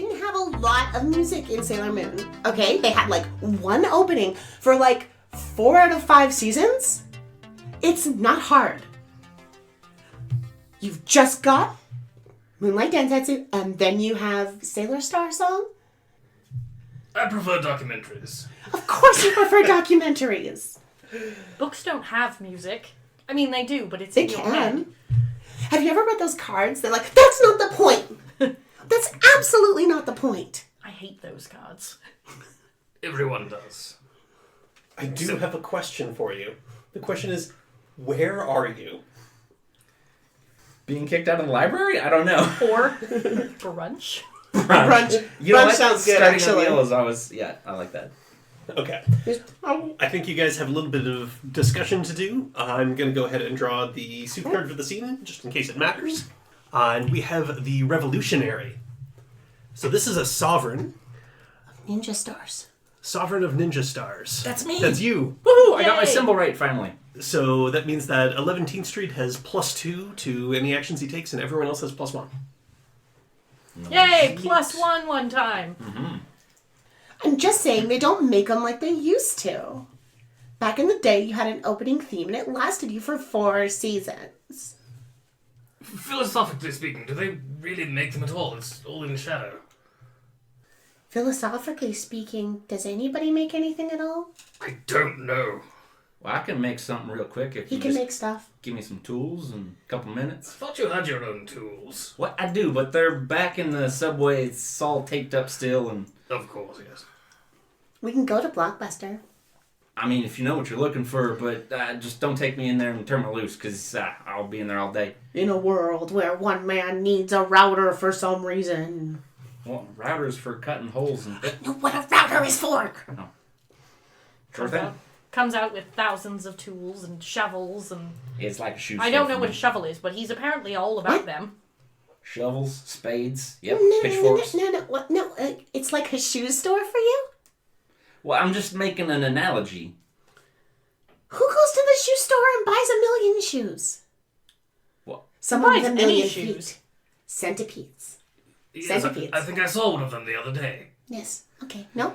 didn't have a lot of music in Sailor Moon. Okay, they had like one opening for like 4 out of 5 seasons. It's not hard. You've just got Moonlight Densetsu, and then you have Sailor Star Song. I prefer documentaries. Of course you prefer documentaries. Books don't have music. I mean, they do, but it's They in your head. can. Have you ever read those cards? They're like, that's not the point. That's absolutely not the point. I hate those cards. Everyone does. I do have a question for you. The question is, where are you? Being kicked out of the library? I don't know. Or brunch. Brunch. You know Brunch what? sounds good, Starting actually. on meal is always, I like that. Okay. I think you guys have a little bit of discussion to do. I'm going to go ahead and draw the suit card for the scene, just in case it matters. And we have the Revolutionary. So this is a sovereign. Ninja stars. Sovereign of Ninja Stars. That's me. That's you. Woohoo! I got my Yay. symbol right, finally. So that means that 11th Street has +2 to any actions he takes, and everyone else has +1. Yay! +1 one time. I'm just saying they don't make them like they used to. Back in the day, you had an opening theme and it lasted you for 4 seasons. Philosophically speaking, do they really make them at all? It's all in shadow. Philosophically speaking, does anybody make anything at all? I don't know. Well, I can make something real quick if He you can just make stuff. give me some tools in a couple minutes. I thought you had your own tools. What? I do, but they're back in the subway. It's all taped up still, and Of course, yes. We can go to Blockbuster. I mean, if you know what you're looking for, but just don't take me in there and turn me loose, because I'll be in there all day. In a world where one man needs a router for some reason. Well, routers for cutting holes and... Know what a router is for! Sure thing. Comes out with thousands of tools and shovels and... It's like a shoe I don't know what a shovel is, but he's apparently all about them. Shovels, spades, yep, No, pitchforks. no, it's like a shoe store for you? Well, I'm just making an analogy. Who goes to the shoe store and buys a million shoes? What? Someone Who with a buys any million shoes? feet. Centipedes. Yes, Centipedes. I think I saw one of them the other day. Yes. Okay. No.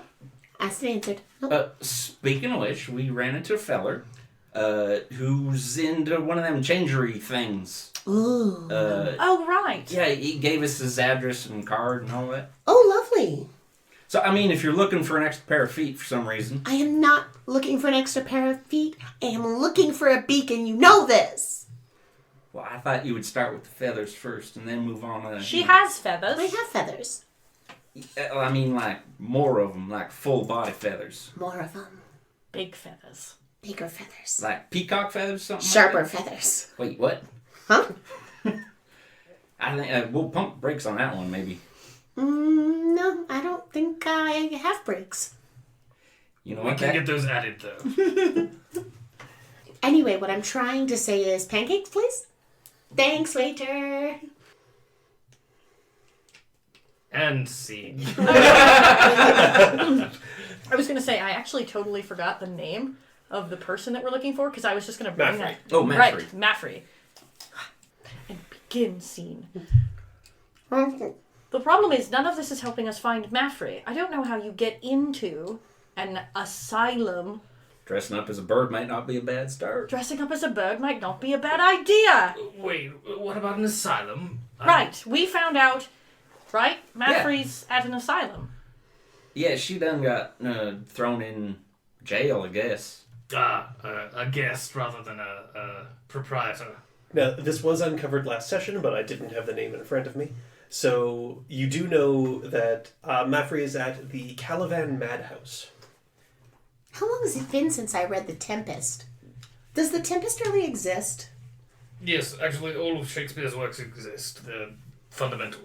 Asked and answered. Nope. Speaking of which, we ran into a feller who's into one of them changery things. Ooh. Oh, right. Yeah, he gave us his address and card and all that. Oh, lovely. So, I mean, if you're looking for an extra pair of feet for some reason... I am not looking for an extra pair of feet. I am looking for a beacon. You know this. Well, I thought you would start with the feathers first and then move on to... She has feathers. I have feathers. I mean, like, more of them, like full body feathers. More of them. Big feathers. Bigger feathers. Like peacock feathers, something Sharper like that? feathers. Wait, what? Huh? I think we'll pump brakes on that one, maybe. No, I don't think I have brakes. You know We what? can get those added, though. Anyway, what I'm trying to say is pancakes, please. Thanks, waiter. And scene. I was going to say, I actually totally forgot the name of the person that we're looking for, because I was just going to bring that. Oh, Maffrey. Right, Maffrey. And begin scene. The problem is, none of this is helping us find Maffrey. I don't know how you get into an asylum. Dressing up as a bird might not be a bad start. Dressing up as a bird might not be a bad idea. Wait, what about an asylum? Right, we found out, right? Maffrey's at an asylum. Yeah, she done got thrown in jail, I guess. A guest rather than a proprietor. Now, this was uncovered last session, but I didn't have the name in front of me. So, you do know that Maffrey is at the Calavan Madhouse. How long has it been since I read The Tempest? Does The Tempest really exist? Yes, actually, all of Shakespeare's works exist. They're fundamental.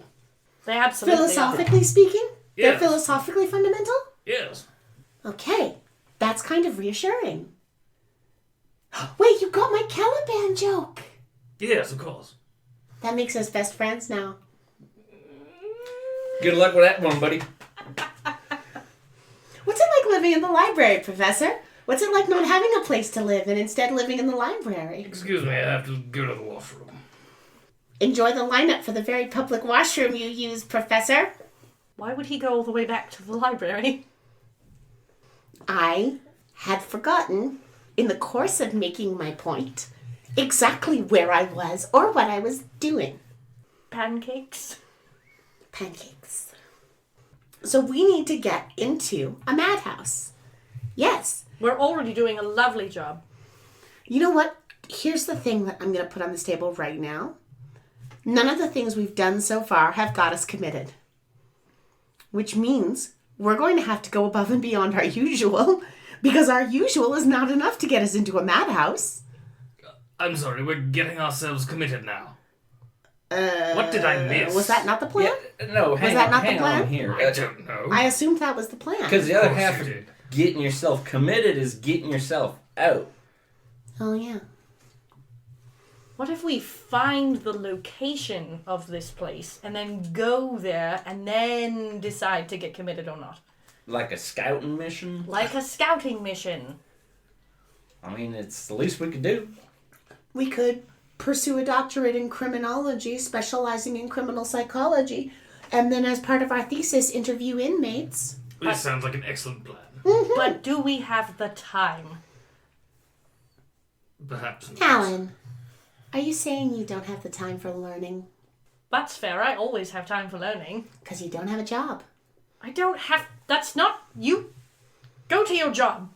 They absolutely Philosophically speaking? Yes. They're philosophically fundamental? Yes. Okay, that's kind of reassuring. Wait, you got my Caliban joke! Yes, of course. That makes us best friends now. Good luck with that one, buddy. What's it like living in the library, Professor? What's it like not having a place to live and instead living in the library? Excuse me, I have to go to the washroom. Enjoy the lineup for the very public washroom you use, Professor. Why would he go all the way back to the library? I had forgotten, in the course of making my point, exactly where I was or what I was doing. Pancakes? Pancakes. So we need to get into a madhouse. Yes. We're already doing a lovely job. You know what? Here's the thing that I'm going to put on this table right now. None of the things we've done so far have got us committed. Which means we're going to have to go above and beyond our usual, because our usual is not enough to get us into a madhouse. I'm sorry, we're getting ourselves committed now. What did I miss? Was that not the plan? Yeah, no, hang that on, not the hang plan? on here. I don't know. I assumed that was the plan. Because the other Of course half you of did. getting yourself committed is getting yourself out. Oh, yeah. What if we find the location of this place and then go there and then decide to get committed or not? Like a scouting mission. Like a scouting mission. I mean, it's the least we could do. We could pursue a doctorate in criminology, specializing in criminal psychology, and then as part of our thesis, interview inmates. This sounds like an excellent plan. But do we have the time? Perhaps not. Alan, are you saying you don't have the time for learning? That's fair. I always have time for learning. Because you don't have a job. I don't have... That's not... You... Go to your job.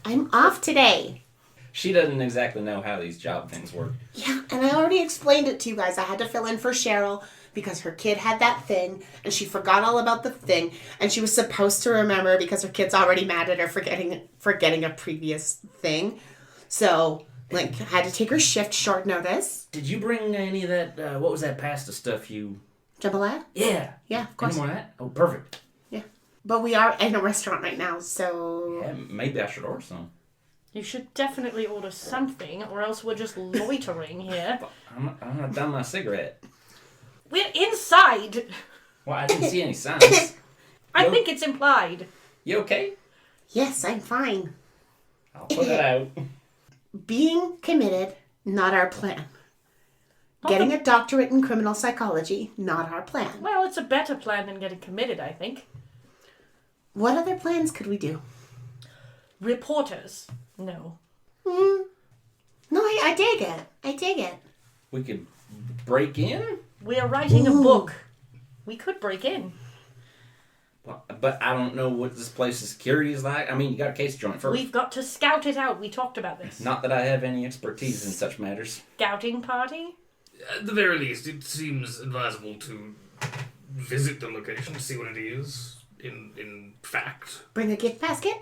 I'm off today. She doesn't exactly know how these job things work. Yeah, and I already explained it to you guys. I had to fill in for Cheryl because her kid had that thing, and she forgot all about the thing, and she was supposed to remember because her kid's already mad at her for getting a previous thing. So, like, I had to take her shift short notice. Did you bring any of that, what was that pasta stuff you... Jambalaya? Yeah. Yeah, of course. Any more of that? Oh, perfect. Yeah. But we are in a restaurant right now, so... Yeah, maybe I should order some. You should definitely order something, or else we're just loitering here. I'm not done my cigarette. We're inside! Well, I didn't see any signs. I think it's implied. You okay? Yes, I'm fine. I'll put it out. Being committed, not our plan. Getting a doctorate in criminal psychology, not our plan. Well, it's a better plan than getting committed, I think. What other plans could we do? Reporters. No. No, I dig it. I dig it. We could break in? We're writing a book. We could break in. But I don't know what this place's security is like. I mean, you got a case joint first. We've got to scout it out. We talked about this. Not that I have any expertise in such matters. Scouting party? At the very least, it seems advisable to visit the location to see what it is, in fact. Bring a gift basket?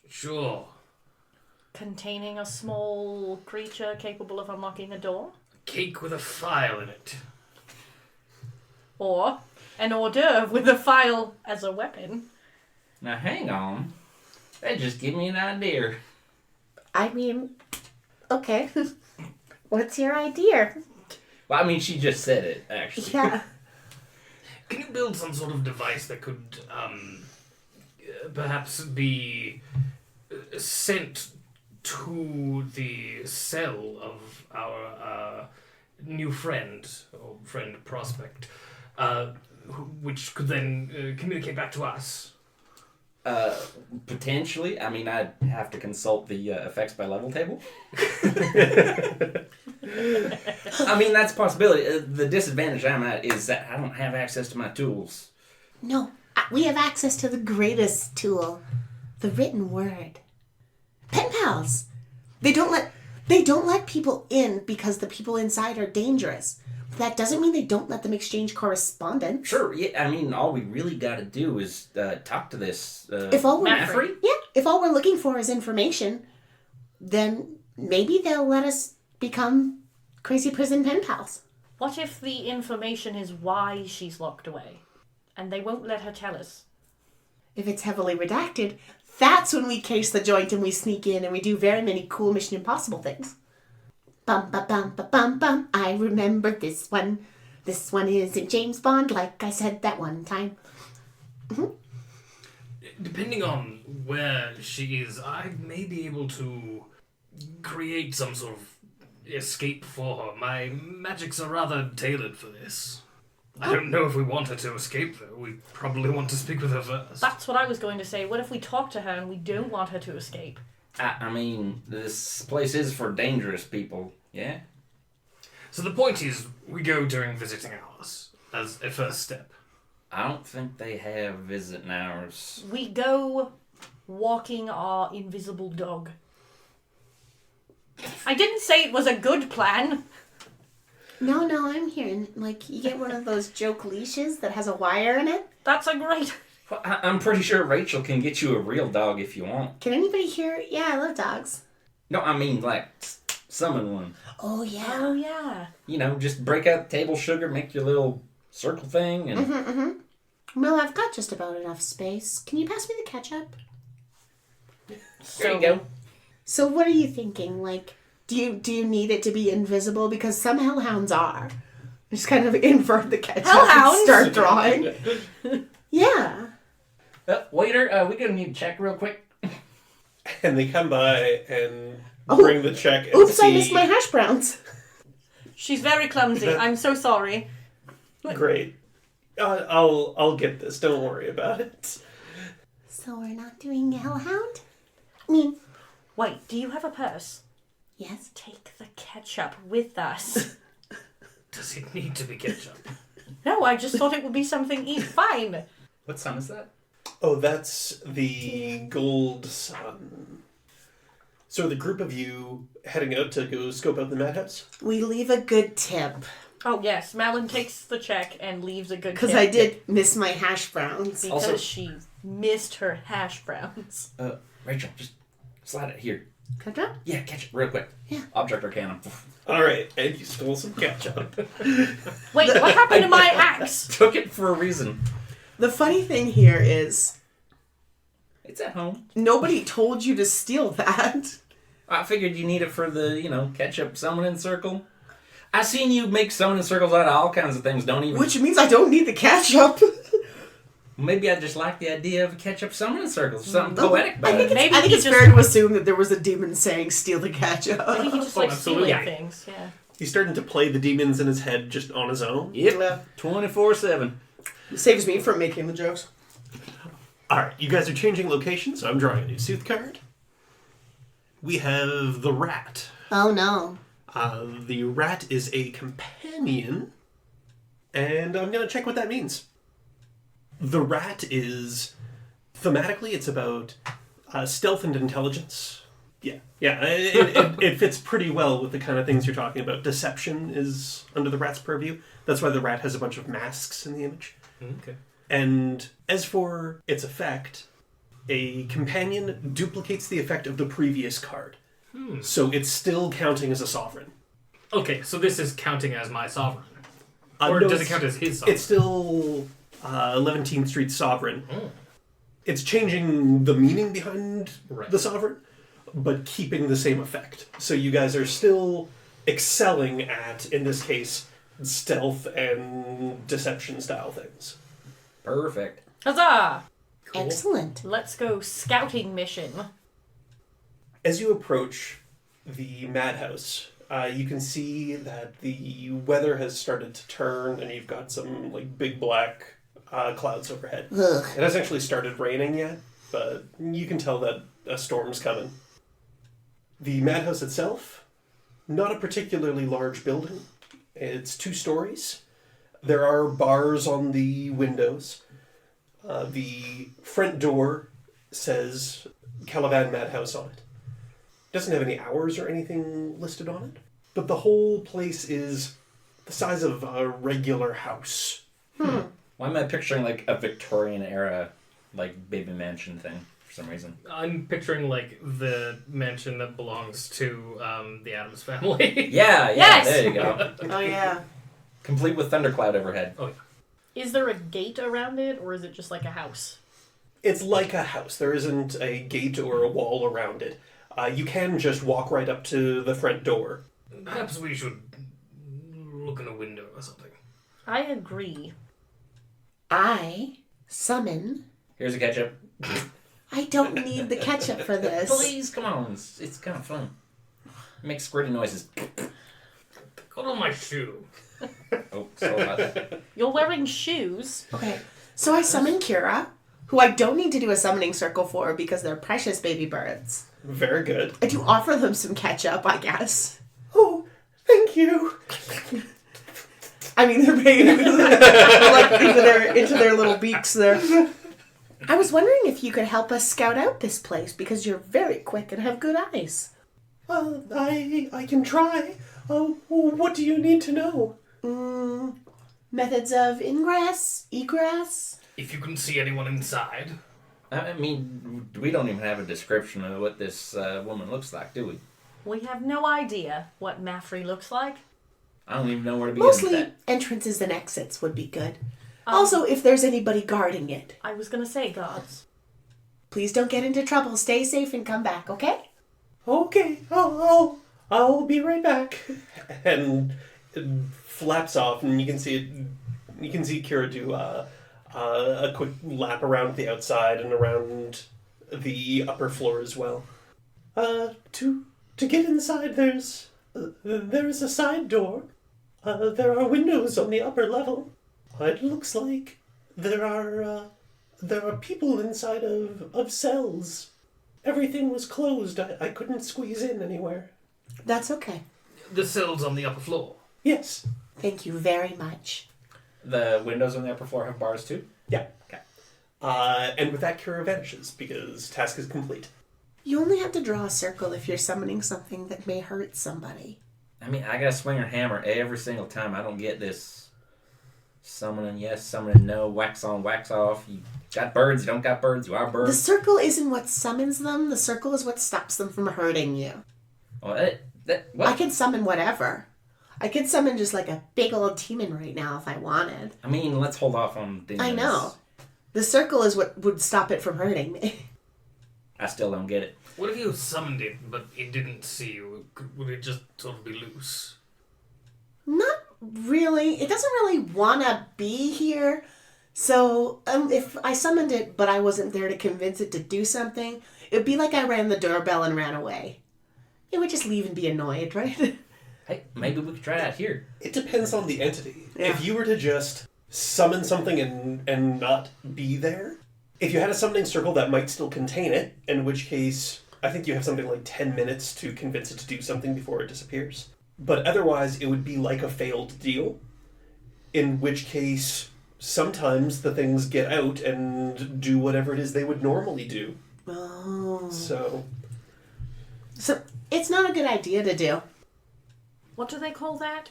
Sure. Containing a small creature capable of unlocking a door? Cake with a file in it. Or an hors d'oeuvre with a file as a weapon? Now, hang on. That just gave me an idea. I mean, okay. What's your idea? Well, I mean, she just said it, actually. Yeah. Can you build some sort of device that could, perhaps be sent to the cell of our new friend, or friend prospect, which could then communicate back to us? Potentially. I mean, I'd have to consult the effects by level table. I mean, that's a possibility. The disadvantage I'm at is that I don't have access to my tools. No, we have access to the greatest tool, the written word. Pen pals. They don't let people in because the people inside are dangerous. That doesn't mean they don't let them exchange correspondence. Sure, yeah, I mean, all we really got to do is talk to this If all we're Maffrey? if all we're looking for is information, then maybe they'll let us become crazy prison pen pals. What if the information is why she's locked away? And they won't let her tell us? If it's heavily redacted, that's when we case the joint and we sneak in and we do very many cool Mission Impossible things. Bum ba bum ba bum bum. I remember this one. This one isn't James Bond, like I said that one time. Depending on where she is, I may be able to create some sort of escape for her. My magics are rather tailored for this. I don't know if we want her to escape, though. We probably want to speak with her first. That's what I was going to say. What if we talk to her and we don't want her to escape? I mean, this place is for dangerous people, yeah? So the point is, we go during visiting hours, as a first step. I don't think they have visiting hours. We go walking our invisible dog. I didn't say it was a good plan. No, I'm hearing, like, you get one of those joke leashes that has a wire in it. That's a great... Well, I'm pretty sure Rachel can get you a real dog if you want. Can anybody hear? Yeah, I love dogs. No, I mean, like, summon one. Oh, yeah. Oh, yeah. You know, just break out the table sugar, make your little circle thing, and... Well, I've got just about enough space. Can you pass me the ketchup? There you go. So what are you thinking? Like, do you need it to be invisible? Because some hellhounds are. Just kind of invert the ketchup Hellhounds? and start drawing. Yeah. Waiter, we're gonna need to check real quick. And they come by and bring the check and Oops, see... I missed my hash browns. She's very clumsy. I'm so sorry. Great. I'll get this. Don't worry about it. So we're not doing hellhound? I mean, Wait, do you have a purse? yes. Take the ketchup with us. Does it need to be ketchup? No, I just thought it would be something fine. What sun is that? Oh, that's the Gold Sun. So the group of you heading out to go scope out the madhouse? We leave a good tip. Oh, yes. Malin takes the check and leaves a good Because tip. I did miss my hash browns. Because Also- she missed her hash browns. Rachel, just slide it here. Ketchup? Yeah, catch it real quick. Yeah. Object Arcana. Alright, and you stole some ketchup. Wait, what happened to my axe? Took it for a reason. The funny thing here is It's at home. nobody told you to steal that. I figured you need it for the, ketchup summoning circle. I seen you make summoning circles out of all kinds of things, don't even... Which means I don't need the ketchup. Maybe I just like the idea of a ketchup summoning circle. Something poetic about I think it. Maybe I think he it's just- fair to assume that there was a demon saying steal the ketchup. Maybe he just Oh, likes absolutely. stealing Yeah. things. Yeah. He's starting to play the demons in his head just on his own. Yep. 24/7. Saves me from making the jokes. Alright, you guys are changing locations, so I'm drawing a new Sooth card. We have the rat. Oh no. The rat is a companion, and I'm going to check what that means. The rat is, thematically, it's about stealth and intelligence. Yeah, it fits pretty well with the kind of things you're talking about. Deception is under the rat's purview. That's why the rat has a bunch of masks in the image. Okay. And as for its effect, a companion duplicates the effect of the previous card. So it's still counting as a sovereign. Okay, so this is counting as my sovereign. No, Or does it it's- count as his sovereign? It's still 11th Street sovereign. It's changing the meaning behind Right. the sovereign, but keeping the same effect. So you guys are still excelling at, in this case, stealth and deception style things. Perfect. Huzzah! Cool. Excellent. Let's go scouting mission. As you approach the madhouse, you can see that the weather has started to turn, and you've got some big black clouds overhead. Ugh. It hasn't actually started raining yet, but you can tell that a storm's coming. The madhouse itself, not a particularly large building. It's 2 stories. There are bars on the windows. The front door says Calavan Madhouse on it. Doesn't have any hours or anything listed on it, but the whole place is the size of a regular house. Why am I picturing a Victorian era, baby mansion thing for some reason? I'm picturing the mansion that belongs to the Addams family. Yeah, Yes! there you go. Oh yeah. Complete with thundercloud overhead. Oh, Is there a gate around it, or is it just like a house? It's like a house. There isn't a gate or a wall around it. You can just walk right up to the front door. perhaps we should look in a window or something. I agree. I summon. Here's a ketchup. I don't need the ketchup for this. Please, come on. It's kind of fun. Make squirty noises. Got on my shoe. Oh, sorry about that. You're wearing shoes. Okay. So I summon Kira, who I don't need to do a summoning circle for because they're precious baby birds. Very good. I do offer them some ketchup, I guess. Oh, thank you. I mean, they're paying like into their little beaks there. I was wondering if you could help us scout out this place because you're very quick and have good eyes. I can try. What do you need to know? Methods of ingress, egress. If you can see anyone inside. I mean, we don't even have a description of what this woman looks like, do we? We have no idea what Maffrey looks like. I don't even know where to begin with Mostly that. entrances and exits would be good. Also, if there's anybody guarding it. I was gonna say guards. Please don't get into trouble. Stay safe and come back, okay? Okay, I'll be right back. And it flaps off, and you can see it. You can see Kira do a quick lap around the outside and around the upper floor as well. To get inside, there's a side door. There are windows on the upper level. It looks like there are people inside of cells. Everything was closed. I couldn't squeeze in anywhere. That's okay. The cells on the upper floor. Yes. Thank you very much. The windows on the upper floor have bars too? Yeah. Okay. And with that, Kira vanishes because task is complete. You only have to draw a circle if you're summoning something that may hurt somebody. I mean, I gotta swing a hammer every single time. I don't get this summoning yes, summoning no, wax on, wax off. You got birds, you don't got birds, you are The birds. circle isn't what summons them. The circle is what stops them from hurting you. Well, what? I can summon whatever. I could summon just like a big old demon right now if I wanted. I mean, let's hold off on demons. I know. The circle is what would stop it from hurting me. I still don't get it. What if you summoned it, but it didn't see you? Would it just sort of be loose? Not really. It doesn't really want to be here. So if I summoned it, but I wasn't there to convince it to do something, it would be like I rang the doorbell and ran away. It would just leave and be annoyed, right? Hey, maybe we could try that here. It depends on the entity. Yeah. If you were to just summon something and not be there, if you had a summoning circle, that might still contain it, in which case I think you have something like 10 minutes to convince it to do something before it disappears. But otherwise, it would be like a failed deal, in which case sometimes the things get out and do whatever it is they would normally do. Oh. So It's not a good idea to do. What do they call that?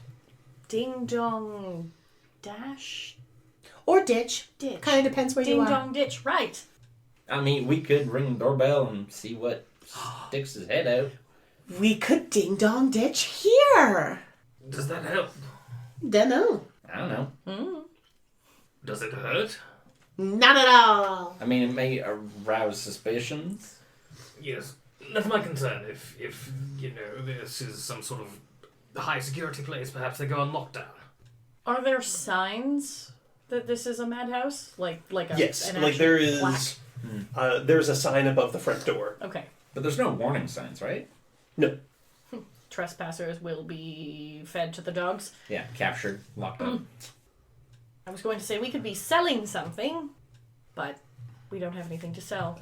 Ding dong dash? Or ditch. Ditch. Kind of depends where you Ding are. dong ditch, right. I mean, we could ring the doorbell and see what sticks his head out. We could ding dong ditch here. Does that help? Dunno. I don't know. Does it hurt? Not at all. I mean, it may arouse suspicions. Yes. That's my concern. If you know, this is some sort of high security place, perhaps they go on lockdown. Are there signs that this is a madhouse? Like a yes, an like actual there is. plaque? There's a sign above the front door. Okay. But there's no warning signs, right? No. Trespassers will be fed to the dogs. Yeah, captured, locked up. I was going to say we could be selling something, but we don't have anything to sell.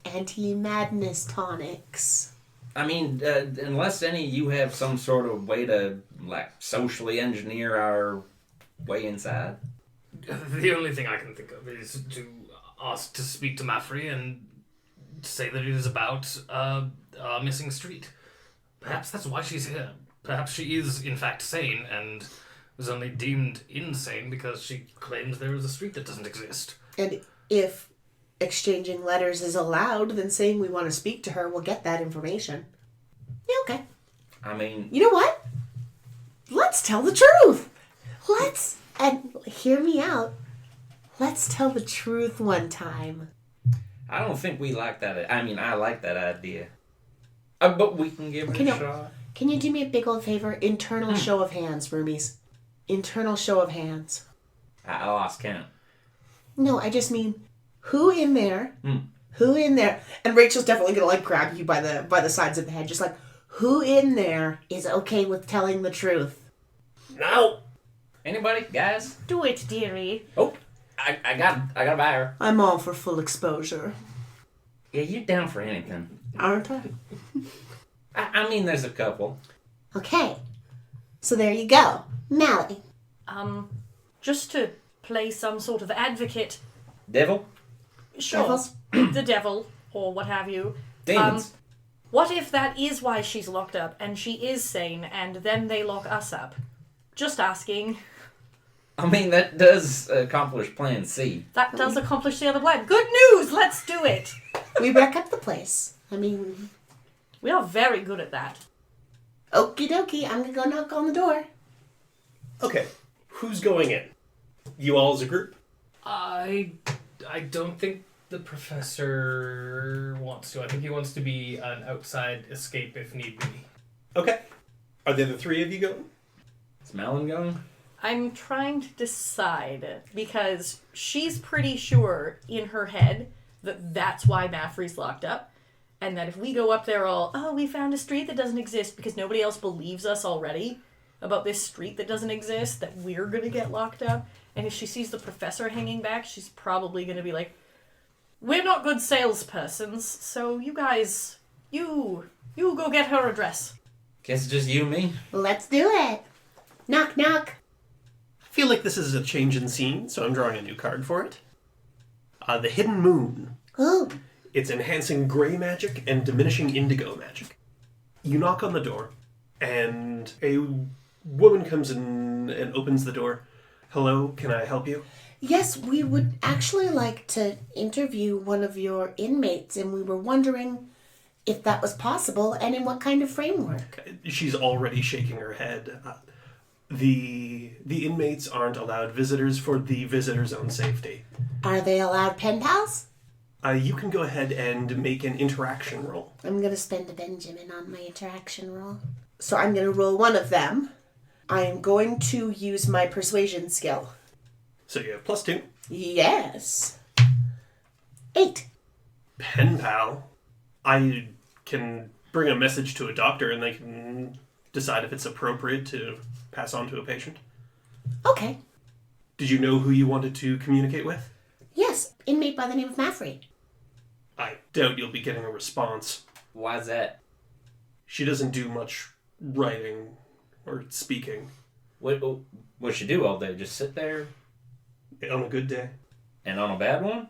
Anti-madness tonics. I mean, unless any of you have some sort of way to, like, socially engineer our way inside. The only thing I can think of is to ask to speak to Maffrey and say that it is about a missing street. Perhaps that's why she's here. Perhaps she is, in fact, sane and was only deemed insane because she claims there is a street that doesn't exist. And if exchanging letters is allowed, then saying we want to speak to her will get that information. Yeah, okay. I mean... You know what? Let's tell the truth. And hear me out. Let's tell the truth one time. I don't think we like that. I mean, I like that idea. But we can give it a shot. Can you do me a big old favor? Internal show of hands, roomies. Internal show of hands. I lost count. No, I just mean, who in there? Who in there? And Rachel's definitely gonna like grab you by the sides of the head, just like, who in there is okay with telling the truth? Now, Anybody? Guys? Do it, dearie. Oh, I got a buyer. I'm all for full exposure. Yeah, you're down for anything. Aren't I? I mean, there's a couple. Okay. So there you go. Mally. Just to play some sort of advocate. Devil? Sure. Devils? The devil, or what have you. Demons. What if that is why she's locked up, and she is sane, and then they lock us up? Just asking. I mean, that does accomplish Plan C. That does accomplish the other plan. Good news! Let's do it! We wreck up the place. I mean, We are very good at that. okie dokie. I'm gonna go knock on the door. Okay, who's going in? You all as a group? I don't think the professor wants to. I think he wants to be an outside escape if need be. Okay. Are there the three of you going? Is Malin going? I'm trying to decide, because she's pretty sure in her head that that's why Maffrey's locked up, and that if we go up there all, oh, we found a street that doesn't exist because nobody else believes us already about this street that doesn't exist, that we're gonna get locked up. And if she sees the professor hanging back, she's probably gonna be like, we're not good salespersons, so you guys, you go get her address. Guess it's just you and me. Let's do it. Knock, knock. I feel like this is a change in scene, so I'm drawing a new card for it. The Hidden Moon. Ooh. It's enhancing gray magic and diminishing indigo magic. You knock on the door, and a woman comes in and opens the door. Hello, can I help you? Yes, we would actually like to interview one of your inmates, and we were wondering if that was possible and in what kind of framework. She's already shaking her head. The inmates aren't allowed visitors for the visitor's own safety. Are they allowed pen pals? You can go ahead and make an interaction roll. I'm going to spend a Benjamin on my interaction roll. So I'm going to roll one of them. I am going to use my persuasion skill. So you have +2. Yes. 8. Pen pal. I can bring a message to a doctor and they can decide if it's appropriate to pass on to a patient. Okay. Did you know who you wanted to communicate with? Yes, inmate by the name of Maffrey. I doubt you'll be getting a response. Why's that? She doesn't do much writing or speaking. What's she do all day? Just sit there? On a good day. And on a bad one?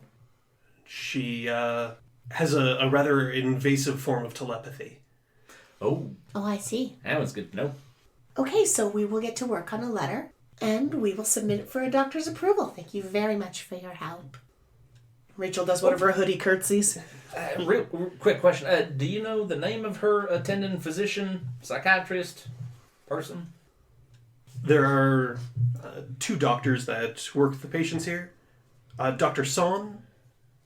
She has a rather invasive form of telepathy. Oh, Oh, I see. that one's good to know. Okay, so we will get to work on a letter, and we will submit it for a doctor's approval. Thank you very much for your help. Rachel does one of her hoodie curtsies. Real quick question. Do you know the name of her attending physician, psychiatrist, person? There are 2 doctors that work with the patients here. Dr. Son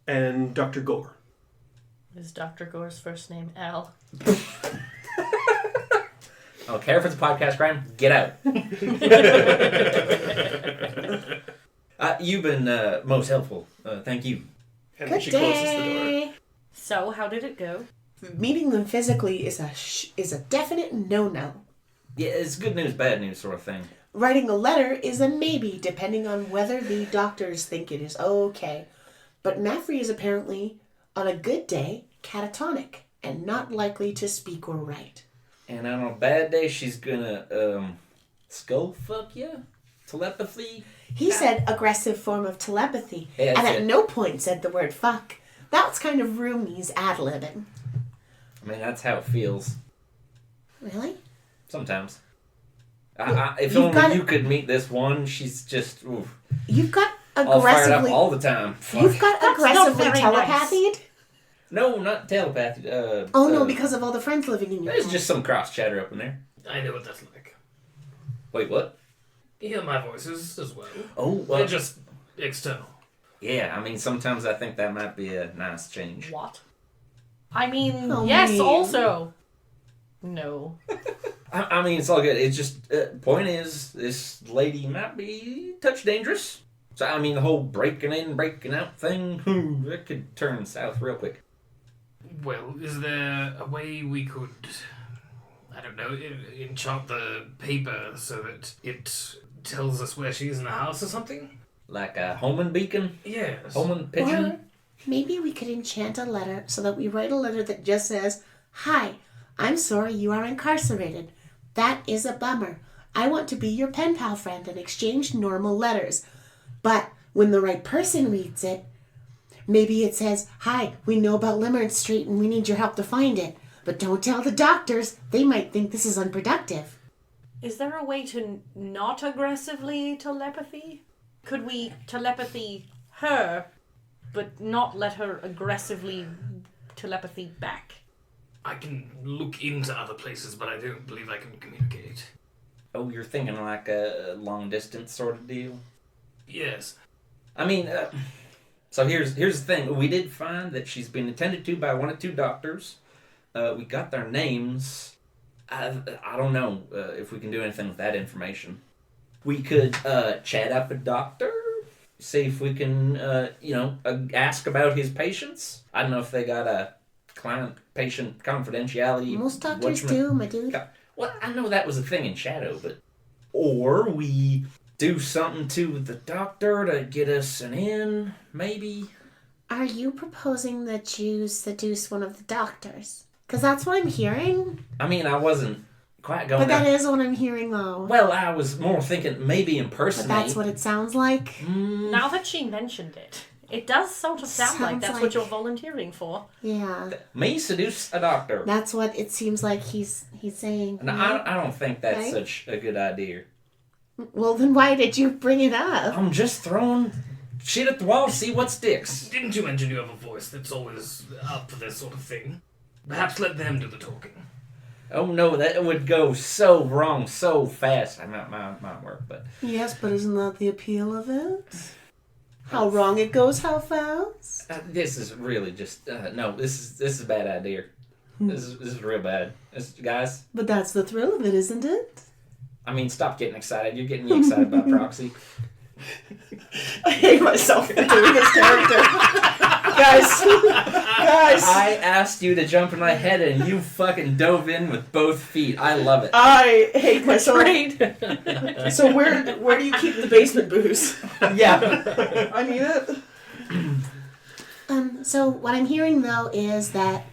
and Dr. Gore. Is Dr. Gore's first name Al? I don't care if it's a podcast crime. Get out. You've been most helpful. Thank you. And Good she closes the door. day. So, how did it go? Meeting them physically is a definite no-no. Yeah, it's good news, bad news sort of thing. Writing a letter is a maybe, depending on whether the doctors think it is okay. But Maffrey is apparently, on a good day, catatonic and not likely to speak or write. And on a bad day, she's gonna skull fuck you? Telepathy? He said aggressive form of telepathy, Yeah, and that's at it. no point said the word fuck. That's kind of roomies ad-libbing. I mean, that's how it feels. Really? Sometimes. you've If only got- you could meet this one, she's just oof, You've got all fired up aggressively... all the time. You've got That's not aggressively very telepathied? No, not telepathy. Oh no, because of all the friends living in your There's house. just some cross chatter up in there. I know what that's like. Wait, what? You hear my voices as well. Oh, They're just external. yeah. I mean, sometimes I think that might be a nice change. What? I mean, Oh, yes, man. also. No. I mean, it's all good. It's just point is, this lady might be touch dangerous. So I mean, the whole breaking in, breaking out thing, that could turn south real quick. Well, is there a way we could, I don't know, enchant the paper so that it tells us where she is in the house or something? Like a homing beacon? Yes. Homing pigeon? Or maybe we could enchant a letter so that we write a letter that just says, "Hi, I'm sorry you are incarcerated. That is a bummer. I want to be your pen pal friend and exchange normal letters." But when the right person reads it, maybe it says, "Hi, we know about Limmert Street and we need your help to find it. But don't tell the doctors. They might think this is unproductive." Is there a way to not aggressively telepathy? Could we telepathy her, but not let her aggressively telepathy back? I can look into other places, but I don't believe I can communicate. Oh, you're thinking like a long distance sort of deal? Yes. I mean, so here's the thing. We did find that she's been attended to by 1 or 2 doctors. We got their names. I don't know if we can do anything with that information. We could chat up a doctor, see if we can, ask about his patients. I don't know if they got a client-patient confidentiality. Most doctors do, my dude. Well, I know that was a thing in Shadow, but... Or we do something to the doctor to get us an in, maybe? Are you proposing that you seduce one of the doctors? Because that's what I'm hearing. I mean, I wasn't quite going... But that is what I'm hearing, though. Well, I was more thinking maybe impersonate. But that's what it sounds like. Now that she mentioned it, it does sort of sound like Sounds that's like- what you're volunteering for. Yeah. Me seduce a doctor. That's what it seems like he's saying. And I don't think that's Right? such a good idea. Well, then why did you bring it up? I'm just throwing shit at the wall to see what sticks. Didn't you mention you have a voice that's always up for this sort of thing? Perhaps let them do the talking. Oh no, that would go so wrong so fast. I might work, but... Yes, but isn't that the appeal of it? How wrong it goes, how fast? This is really just... no, this is a bad idea. This is real bad. Guys, But that's the thrill of it, isn't it? I mean, stop getting excited. You're getting me excited about proxy. I hate myself for doing this character. Guys. I asked you to jump in my head and you fucking dove in with both feet. I love it. I hate myself. Right. So where do you keep the basement booze? Yeah. I need it. So what I'm hearing though is that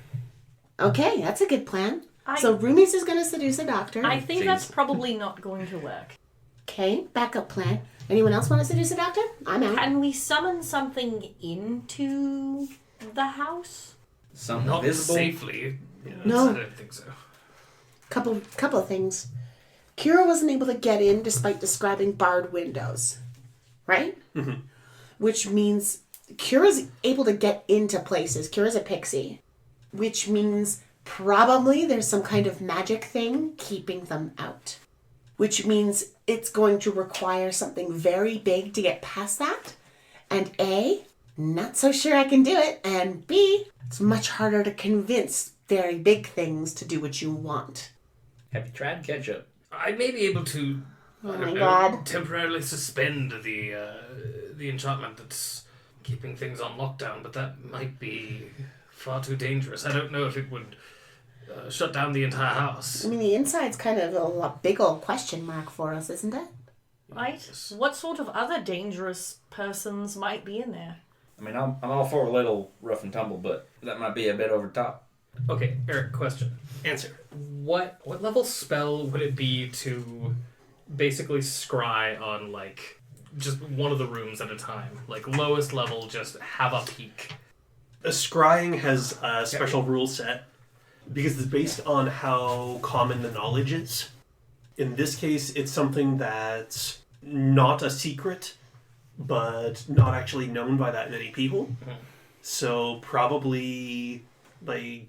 okay, that's a good plan. So Roomies is going to seduce a doctor. I think Jeez. that's probably not going to work. Okay, backup plan. Anyone else want to seduce a doctor? I'm out. Can we summon something into the house? Something Not visible. safely. Yes, No. I don't think so. Couple of things. Kira wasn't able to get in despite describing barred windows, right? Mm-hmm. Which means Kira's able to get into places. Kira's a pixie, which means probably there's some kind of magic thing keeping them out. Which means it's going to require something very big to get past that. And A, not so sure I can do it. And B, it's much harder to convince very big things to do what you want. Have you tried ketchup? I may be able to Oh I my don't know, God. temporarily suspend the enchantment that's keeping things on lockdown, but that might be far too dangerous. I don't know if it would shut down the entire house. I mean, the inside's kind of a big old question mark for us, isn't it? Right? Yes. What sort of other dangerous persons might be in there? I mean, I'm all for a little rough and tumble, but that might be a bit over top. Okay, Eric, question. Answer. What level spell would it be to basically scry on, like, just one of the rooms at a time? Like, lowest level, just have a peek. Scrying has a special rule set because it's based on how common the knowledge is. In this case, it's something that's not a secret, but not actually known by that many people. So probably like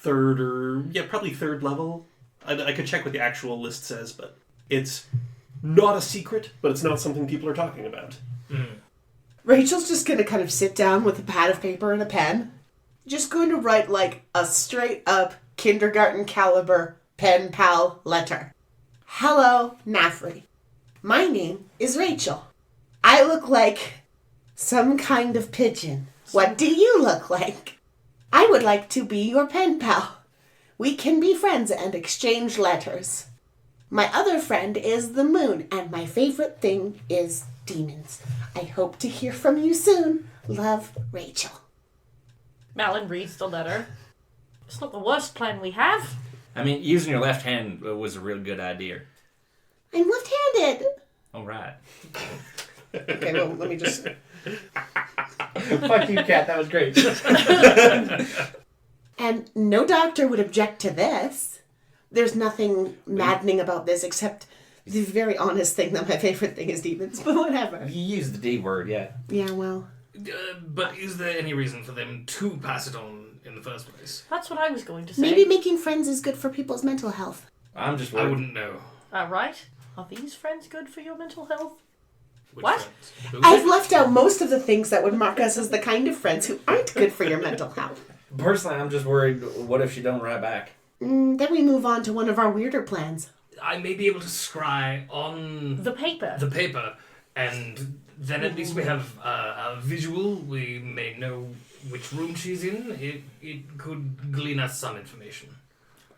probably third level. I could check what the actual list says, but it's not a secret, but it's not something people are talking about. Rachel's just going to kind of sit down with a pad of paper and a pen. Just going to write like a straight up kindergarten caliber pen pal letter. Hello, Nafri. My name is Rachel. I look like some kind of pigeon. What do you look like? I would like to be your pen pal. We can be friends and exchange letters. My other friend is the moon, and my favorite thing is demons. I hope to hear from you soon. Love, Rachel. Malin reads the letter. It's not the worst plan we have. I mean, using your left hand was a real good idea. I'm left-handed. All right. Okay, well, let me just... Fuck you, Kat. That was great. And no doctor would object to this. There's nothing maddening about this except the very honest thing that my favorite thing is demons, but whatever. You used the D word, yeah. Yeah, well... But is there any reason for them to pass it on in the first place? That's what I was going to say. Maybe making friends is good for people's mental health. I'm just I worried. wouldn't know. Right? Are these friends good for your mental health? Which What? friends? Who? I've left out most of the things that would mark us as the kind of friends who aren't good for your mental health. Personally, I'm just worried, what if she don't write back? Then we move on to one of our weirder plans. I may be able to scry on The paper. the paper, and then at least we have a visual. We may know which room she's in. It could glean us some information.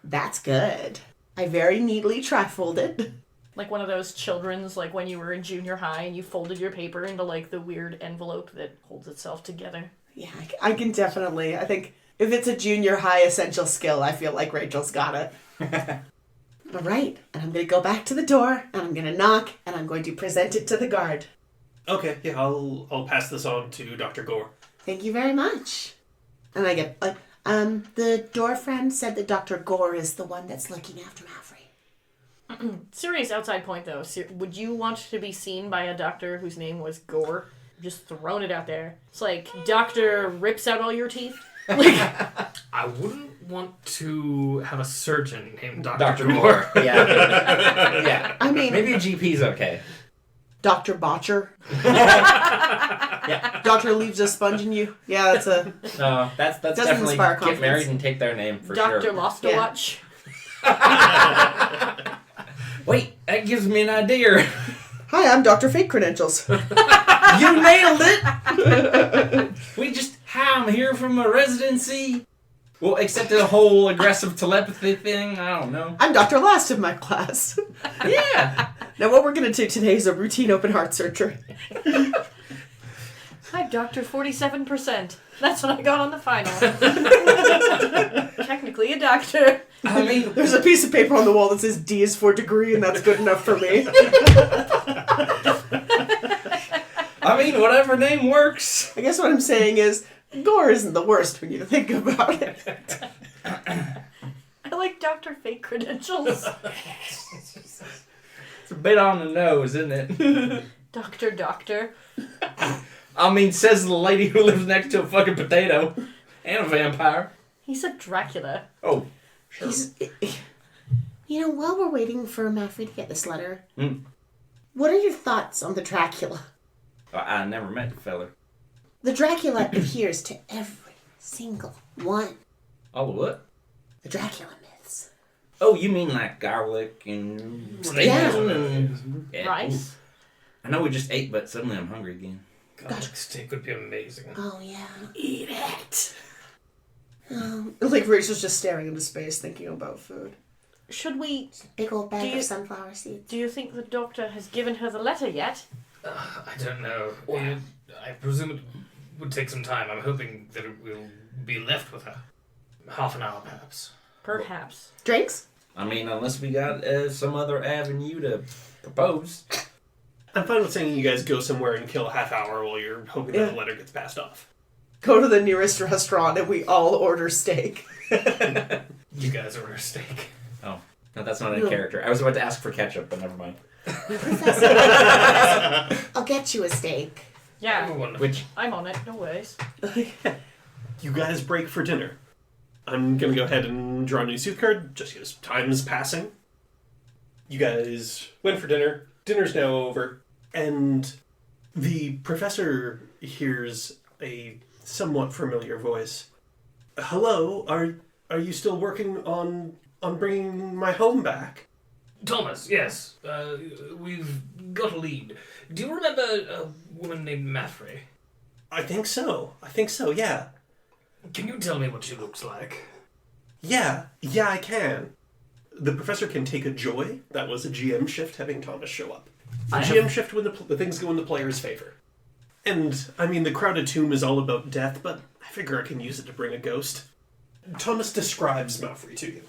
That's good. I very neatly trifolded. Like one of those children's, like when you were in junior high and you folded your paper into like the weird envelope that holds itself together. Yeah, I can definitely. I think if it's a junior high essential skill, I feel like Rachel's got it. All right, and I'm going to go back to the door, and I'm going to knock, and I'm going to present it to the guard. Okay, yeah, I'll pass this on to Dr. Gore. Thank you very much. And I get, the door friend said that Dr. Gore is the one that's looking after Mavry. Serious outside point though. Would you want to be seen by a doctor whose name was Gore? Just throwing it out there. It's like, doctor rips out all your teeth. I wouldn't want to have a surgeon named Dr. Dr. Moore. Yeah. Yeah. I mean, Maybe a GP's okay. Dr. Botcher. Yeah. Doctor leaves a sponge in you. Yeah, that's a... No, that's Doesn't definitely inspire get confidence. married and take their name for Dr. sure. Lost a Yeah. Watch. Wait, that gives me an idea. Hi, I'm Dr. Fake Credentials. You nailed it! We just, hi, I'm here from a residency. Well, except the whole aggressive telepathy thing, I don't know. I'm Dr. Last of my class. Yeah. Now, what we're going to do today is a routine open heart surgery. I'm Dr. 47%. That's what I got on the final. Technically a doctor. I mean, There's a piece of paper on the wall that says D is for degree, and that's good enough for me. whatever name works. I guess what I'm saying is, Gore isn't the worst when you think about it. I like Dr. Fake Credentials. It's a bit on the nose, isn't it? Doctor. I mean, says the lady who lives next to a fucking potato. And a vampire. He's a Dracula. Oh, sure. While we're waiting for Mavry to get this letter, Mm. what are your thoughts on the Dracula? I never met the feller. The Dracula adheres to every single one. All of what? The Dracula myths. Oh, you mean like garlic and steak Yeah. and yeah. Rice. I know we just ate, but suddenly I'm hungry again. Garlic steak would be amazing. Oh, yeah. Eat it. Like Rachel's just staring into space thinking about food. Should we... Big old bag Do you- of sunflower seeds. Do you think the doctor has given her the letter yet? I don't know. I presume it would take some time. I'm hoping that it will be left with her. Half an hour, perhaps. Perhaps. Drinks? I mean, unless we got some other avenue to propose. I'm fine with saying you guys go somewhere and kill a half hour while you're hoping that the letter gets passed off. Go to the nearest restaurant and we all order steak. You guys order steak. Oh, no, that's not in character. I was about to ask for ketchup, but never mind. Professor, I'll get you a steak. Yeah. Wonderful. Which, I'm on it. No worries. You guys break for dinner. I'm going to go ahead and draw a new Sooth card, just because time's passing. You guys went for dinner. Dinner's now over. And the professor hears a somewhat familiar voice. Hello, are you still working on bringing my home back? Thomas, yes. We've got a lead. Do you remember a woman named Mavry? I think so, yeah. Can you tell me what she looks like? Yeah, I can. the professor can take a joy. That was a GM shift having Thomas show up. A I GM have- shift when the things go in the player's favor. And, I mean, the Crowded Tomb is all about death, but I figure I can use it to bring a ghost. Thomas describes Maffrey to you.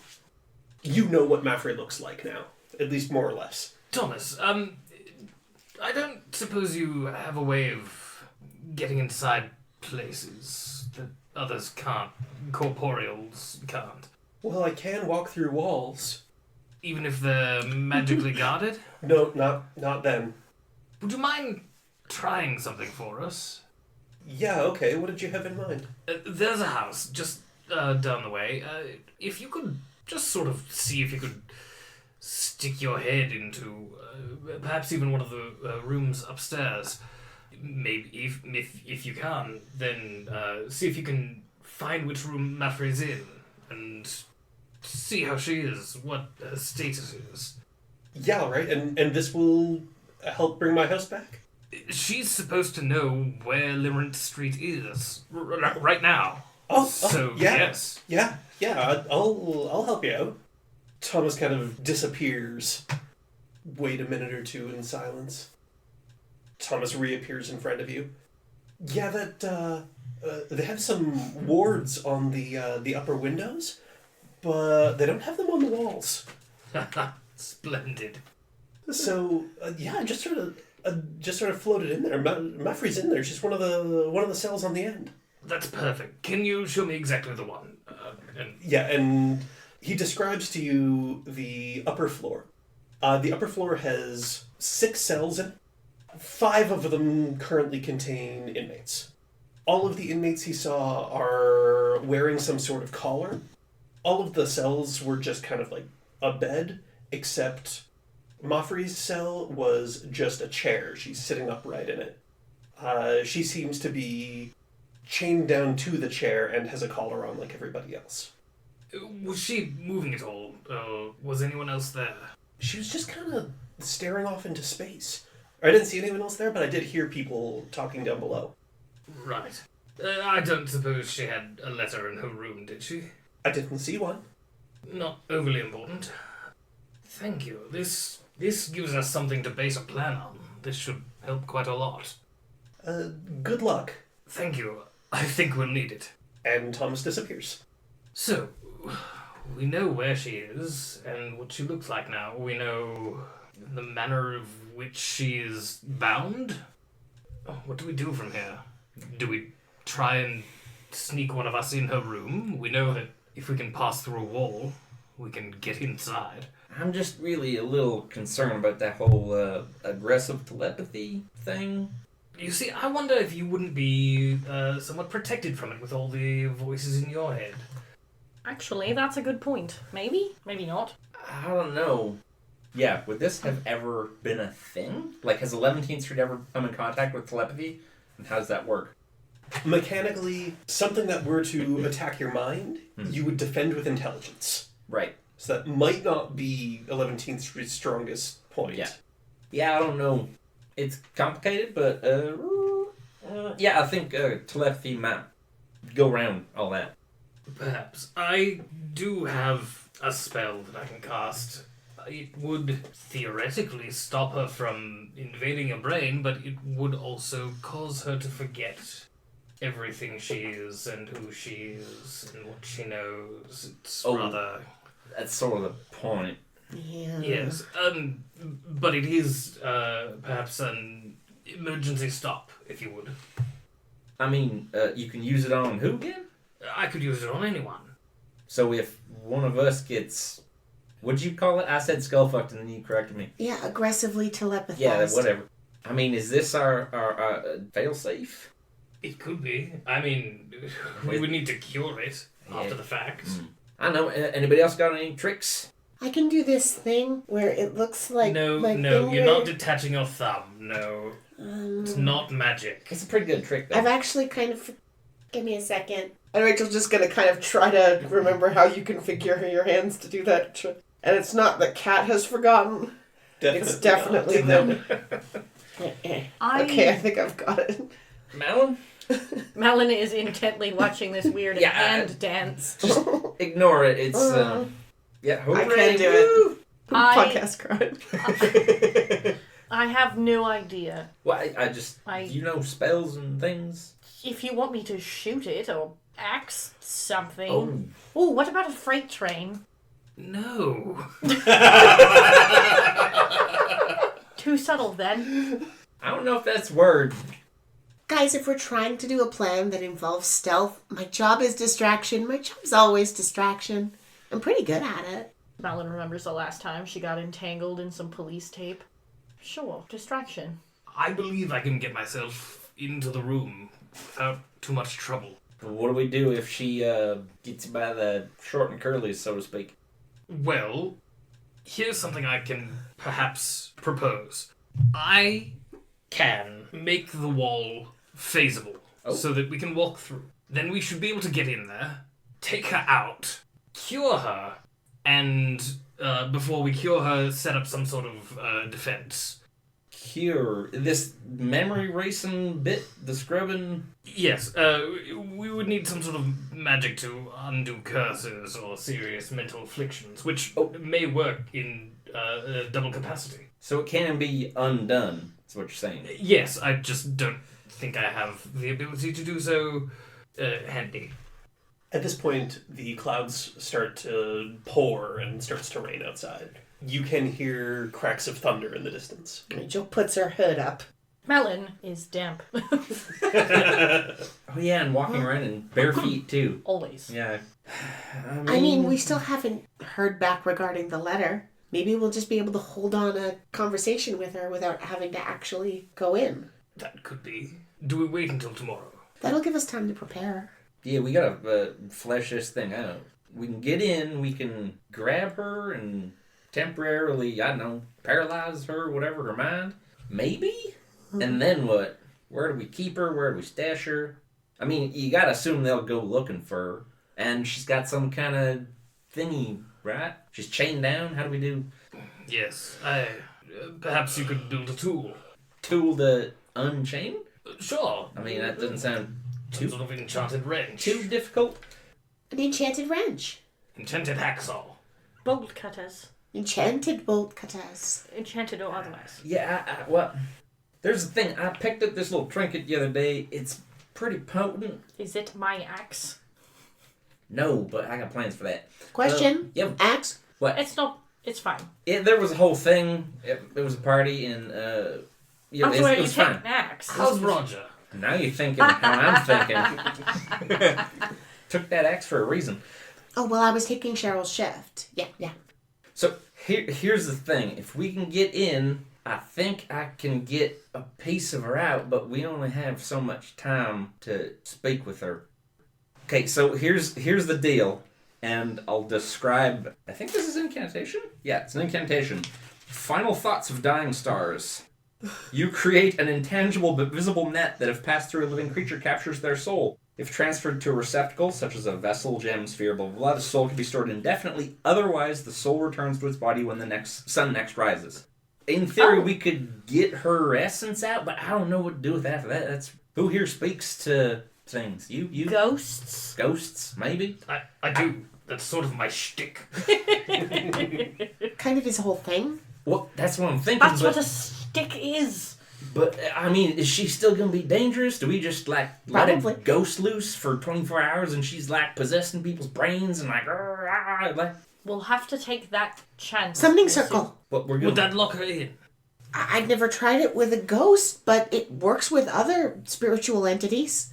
You know what Maffrey looks like now, at least more or less. Thomas, I don't suppose you have a way of getting inside places that others can't, corporeals can't, Well, I can walk through walls. even if they're magically guarded? No, not then. Would you mind trying something for us? Yeah, okay, what did you have in mind? There's a house just down the way. If you could just sort of see if you could stick your head into perhaps even one of the rooms upstairs. Maybe if you can, then see if you can find which room Maffrey's in and see how she is, what her status is. Yeah, right, and this will help bring my house back? She's supposed to know where Limerent Street is right now. So yeah. yes. Yeah, I'll help you out. Thomas kind of disappears. Wait a minute or two in silence. Thomas reappears in front of you. Yeah, they have some wards on the upper windows, but they don't have them on the walls. Splendid. So yeah, just sort of floated in there. Maffrey's in there. She's one of the cells on the end. That's perfect. Can you show me exactly the one? Yeah, and he describes to you the upper floor. The upper floor has 6 cells in it. 5 of them currently contain inmates. All of the inmates he saw are wearing some sort of collar. All of the cells were just kind of like a bed, except Maffrey's cell was just a chair. She's sitting upright in it. She seems to be chained down to the chair and has a collar on like everybody else. Was she moving at all? Was anyone else there? She was just kind of staring off into space. I didn't see anyone else there, but I did hear people talking down below. Right. I don't suppose she had a letter in her room, did she? I didn't see one. Not overly important. Thank you. This gives us something to base a plan on. This should help quite a lot. Good luck. Thank you. I think we'll need it. And Thomas disappears. So, we know where she is and what she looks like now. We know the manner of which she is bound. What do we do from here? Do we try and sneak one of us in her room? We know that if we can pass through a wall, we can get inside. I'm just really a little concerned about that whole aggressive telepathy thing. You see, I wonder if you wouldn't be somewhat protected from it with all the voices in your head. Actually, that's a good point. Maybe? Maybe not. I don't know. Yeah, would this have ever been a thing? Like, has 11th Street ever come in contact with telepathy? And how does that work? Mechanically, something that were to attack your mind, you would defend with intelligence. Right. So that might not be 11th Street's strongest point. Yeah. Yeah, I don't know. It's complicated, but yeah, I think telepathy might go around all that. Perhaps. I do have a spell that I can cast. It would theoretically stop her from invading your brain, but it would also cause her to forget everything she is and who she is and what she knows. It's rather... That's sort of the point. Yeah. Yes, but it is perhaps an emergency stop, if you would. I mean, you can use it on who again? I could use it on anyone. So if one of us gets... What'd you call it? I said skull-fucked and then you corrected me. Yeah, aggressively telepathized. Yeah, whatever. I mean, is this our fail-safe? It could be. I mean, we would need to cure it after the fact. I don't know. Anybody else got any tricks? I can do this thing where it looks like No, my you're finger. not detaching your thumb. No, it's not magic. It's a pretty good trick, though. I've actually kind of... Give me a second. And Rachel's just going to kind of try to remember how you configure your hands to do that. And it's not that Kat has forgotten. It's definitely them. Okay, I think I've got it. Malin? Malin is intently watching this weird hand dance. Just ignore it. It's Yeah, hooray. I can't do it. Podcast crime. I have no idea. Well, I just, you know spells and things? If you want me to shoot it or axe something. Oh. Oh, what about a freight train? No. Too subtle then. I don't know if that's word. Guys, if we're trying to do a plan that involves stealth, my job is distraction. My job's always distraction. I'm pretty good at it. Malin remembers the last time she got entangled in some police tape. Sure, distraction. I believe I can get myself into the room without too much trouble. What do we do if she gets you by the short and curlies, so to speak? Well, here's something I can perhaps propose. I can make the wall phasable so that we can walk through. Then we should be able to get in there, take her out, cure her, and before we cure her, set up some sort of defense. Cure. This memory racing bit, the scrubbing... Yes, we would need some sort of magic to undo curses or serious mental afflictions, which may work in double capacity. So it can be undone, is what you're saying. Yes, I just don't think I have the ability to do so handy. At this point, the clouds start to pour and starts to rain outside. You can hear cracks of thunder in the distance. Jill puts her hood up. Malin is damp. Oh yeah, and walking around in bare feet too. Always. Yeah. I mean, we still haven't heard back regarding the letter. Maybe we'll just be able to hold on a conversation with her without having to actually go in. That could be. Do we wait until tomorrow? That'll give us time to prepare. Yeah, we gotta flesh this thing out. We can get in, we can grab her and temporarily, I don't know, paralyze her, whatever, her mind. Maybe? And then what? Where do we keep her? Where do we stash her? I mean, you gotta assume they'll go looking for her. And she's got some kind of thingy, right? She's chained down? How do we do? Yes, perhaps you could build a tool. Tool to unchain? Sure. I mean, that doesn't sound Some sort of enchanted wrench. too difficult. An enchanted wrench. Enchanted hacksaw. Bolt cutters. Enchanted bolt cutters. Enchanted or otherwise. Yeah, well, there's the thing. I picked up this little trinket the other day. It's pretty potent. Is it my axe? No, but I got plans for that. Question. Yeah. Axe. What? It's not. It's fine. There was a whole thing. It was a party, and yeah, That's where it you was take fine. an axe. How's Roger? Now you're thinking how I'm thinking. Took that axe for a reason. Oh, well, I was taking Cheryl's shift. Yeah. So here's the thing. If we can get in, I think I can get a piece of her out, but we only have so much time to speak with her. Okay, so here's the deal, and I'll describe... I think this is incantation? Yeah, it's an incantation. Final thoughts of dying stars. You create an intangible but visible net that if passed through a living creature captures their soul. If transferred to a receptacle, such as a vessel, gem, sphere, blah, blah, blah, the soul can be stored indefinitely. Otherwise, the soul returns to its body when the sun next rises. In theory, we could get her essence out, but I don't know what to do with that after that. That's who here speaks to things? You? Ghosts. Ghosts, maybe? I do. That's sort of my shtick. Kind of his whole thing. Well, that's what I'm thinking. That's what a stick is. But, I mean, is she still going to be dangerous? Do we just, let Probably. a ghost loose for 24 hours and she's, possessing people's brains and, We'll have to take that chance. Summoning circle. What we're Would that lock her in? I've never tried it with a ghost, but it works with other spiritual entities.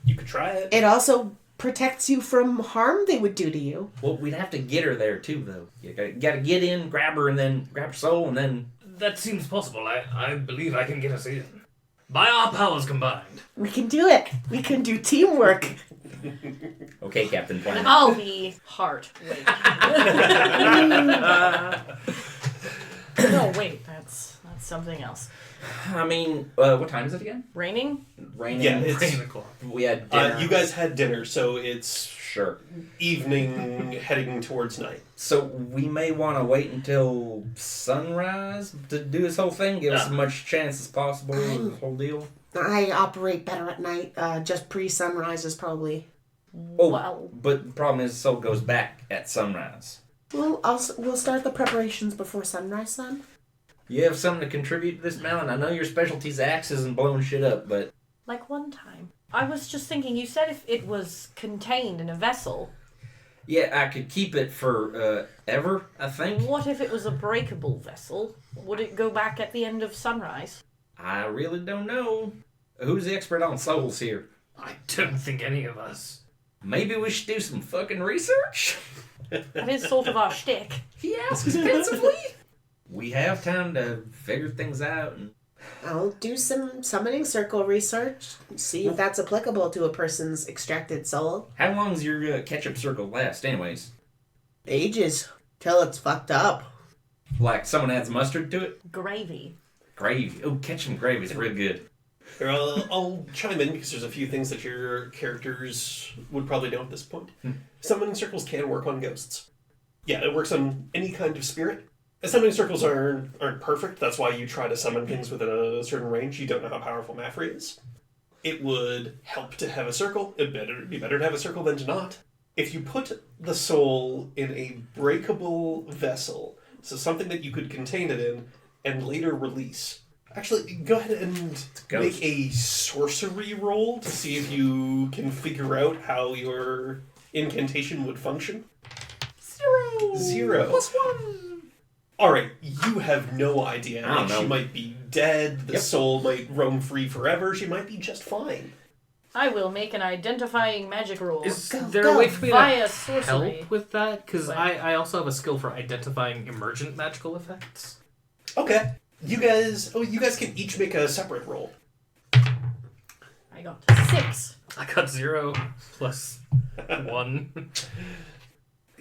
You could try it. It also protects you from harm they would do to you. Well, we'd have to get her there, too, though. You gotta get in, grab her, and then grab her soul, and then... That seems possible. I believe I can get us in. By our powers combined. We can do it. We can do teamwork. Okay, Captain Planet. I'll be hard. Wait. No, wait. That's something else. I mean, what time is it again? Raining? Raining. Yeah, it's... 9 o'clock. We had dinner. you guys had dinner, so it's Sure. evening heading towards night. So we may want to wait until sunrise to do this whole thing. Give us as much chance as possible. The whole deal. I operate better at night. Just pre-sunrise is probably... Oh, Well. but the problem is the soul goes back at sunrise. We'll start the preparations before sunrise, son. You have something to contribute to this, Malin? I know your specialty's axes and blowing shit up, but... Like one time. I was just thinking, you said if it was contained in a vessel. Yeah, I could keep it for, ever, I think. What if it was a breakable vessel? Would it go back at the end of sunrise? I really don't know. Who's the expert on souls here? I don't think any of us. Maybe we should do some fucking research? That is sort of our shtick. He asks pensively. We have time to figure things out. And... I'll do some summoning circle research, see if that's applicable to a person's extracted soul. How long does your ketchup circle last, anyways? Ages. Till it's fucked up. Like someone adds mustard to it? Gravy. Gravy. Oh, ketchup gravy is real good. Here, I'll chime in because there's a few things that your characters would probably know at this point. Summoning circles can work on ghosts. Yeah, it works on any kind of spirit. Summoning circles aren't perfect. That's why you try to summon things within a certain range. You don't know how powerful Mafri is. It would help to have a circle. It'd be better to have a circle than to not. If you put the soul in a breakable vessel, so something that you could contain it in, and later release. Actually, go ahead and make a sorcery roll to see if you can figure out how your incantation would function. 0. +1. Alright, you have no idea. I don't know. She might be dead, the soul might roam free forever, she might be just fine. I will make an identifying magic roll. Is there a way for me via to sorcery. help with that? Because What? I also have a skill for identifying emergent magical effects. Okay. You guys can each make a separate roll. I got 6. I got 0 plus 1.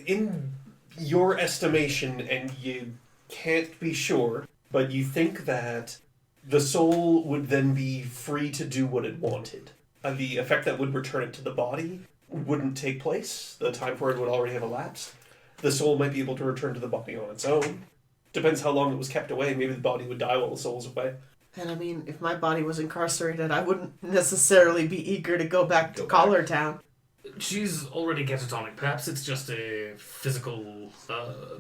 In your estimation, and you can't be sure, but you think that the soul would then be free to do what it wanted. The effect that would return it to the body wouldn't take place. The time for it would already have elapsed. The soul might be able to return to the body on its own. Depends how long it was kept away. Maybe the body would die while the soul's away. And I mean, if my body was incarcerated, I wouldn't necessarily be eager to go back to Collar Town. She's already catatonic. Perhaps it's just a physical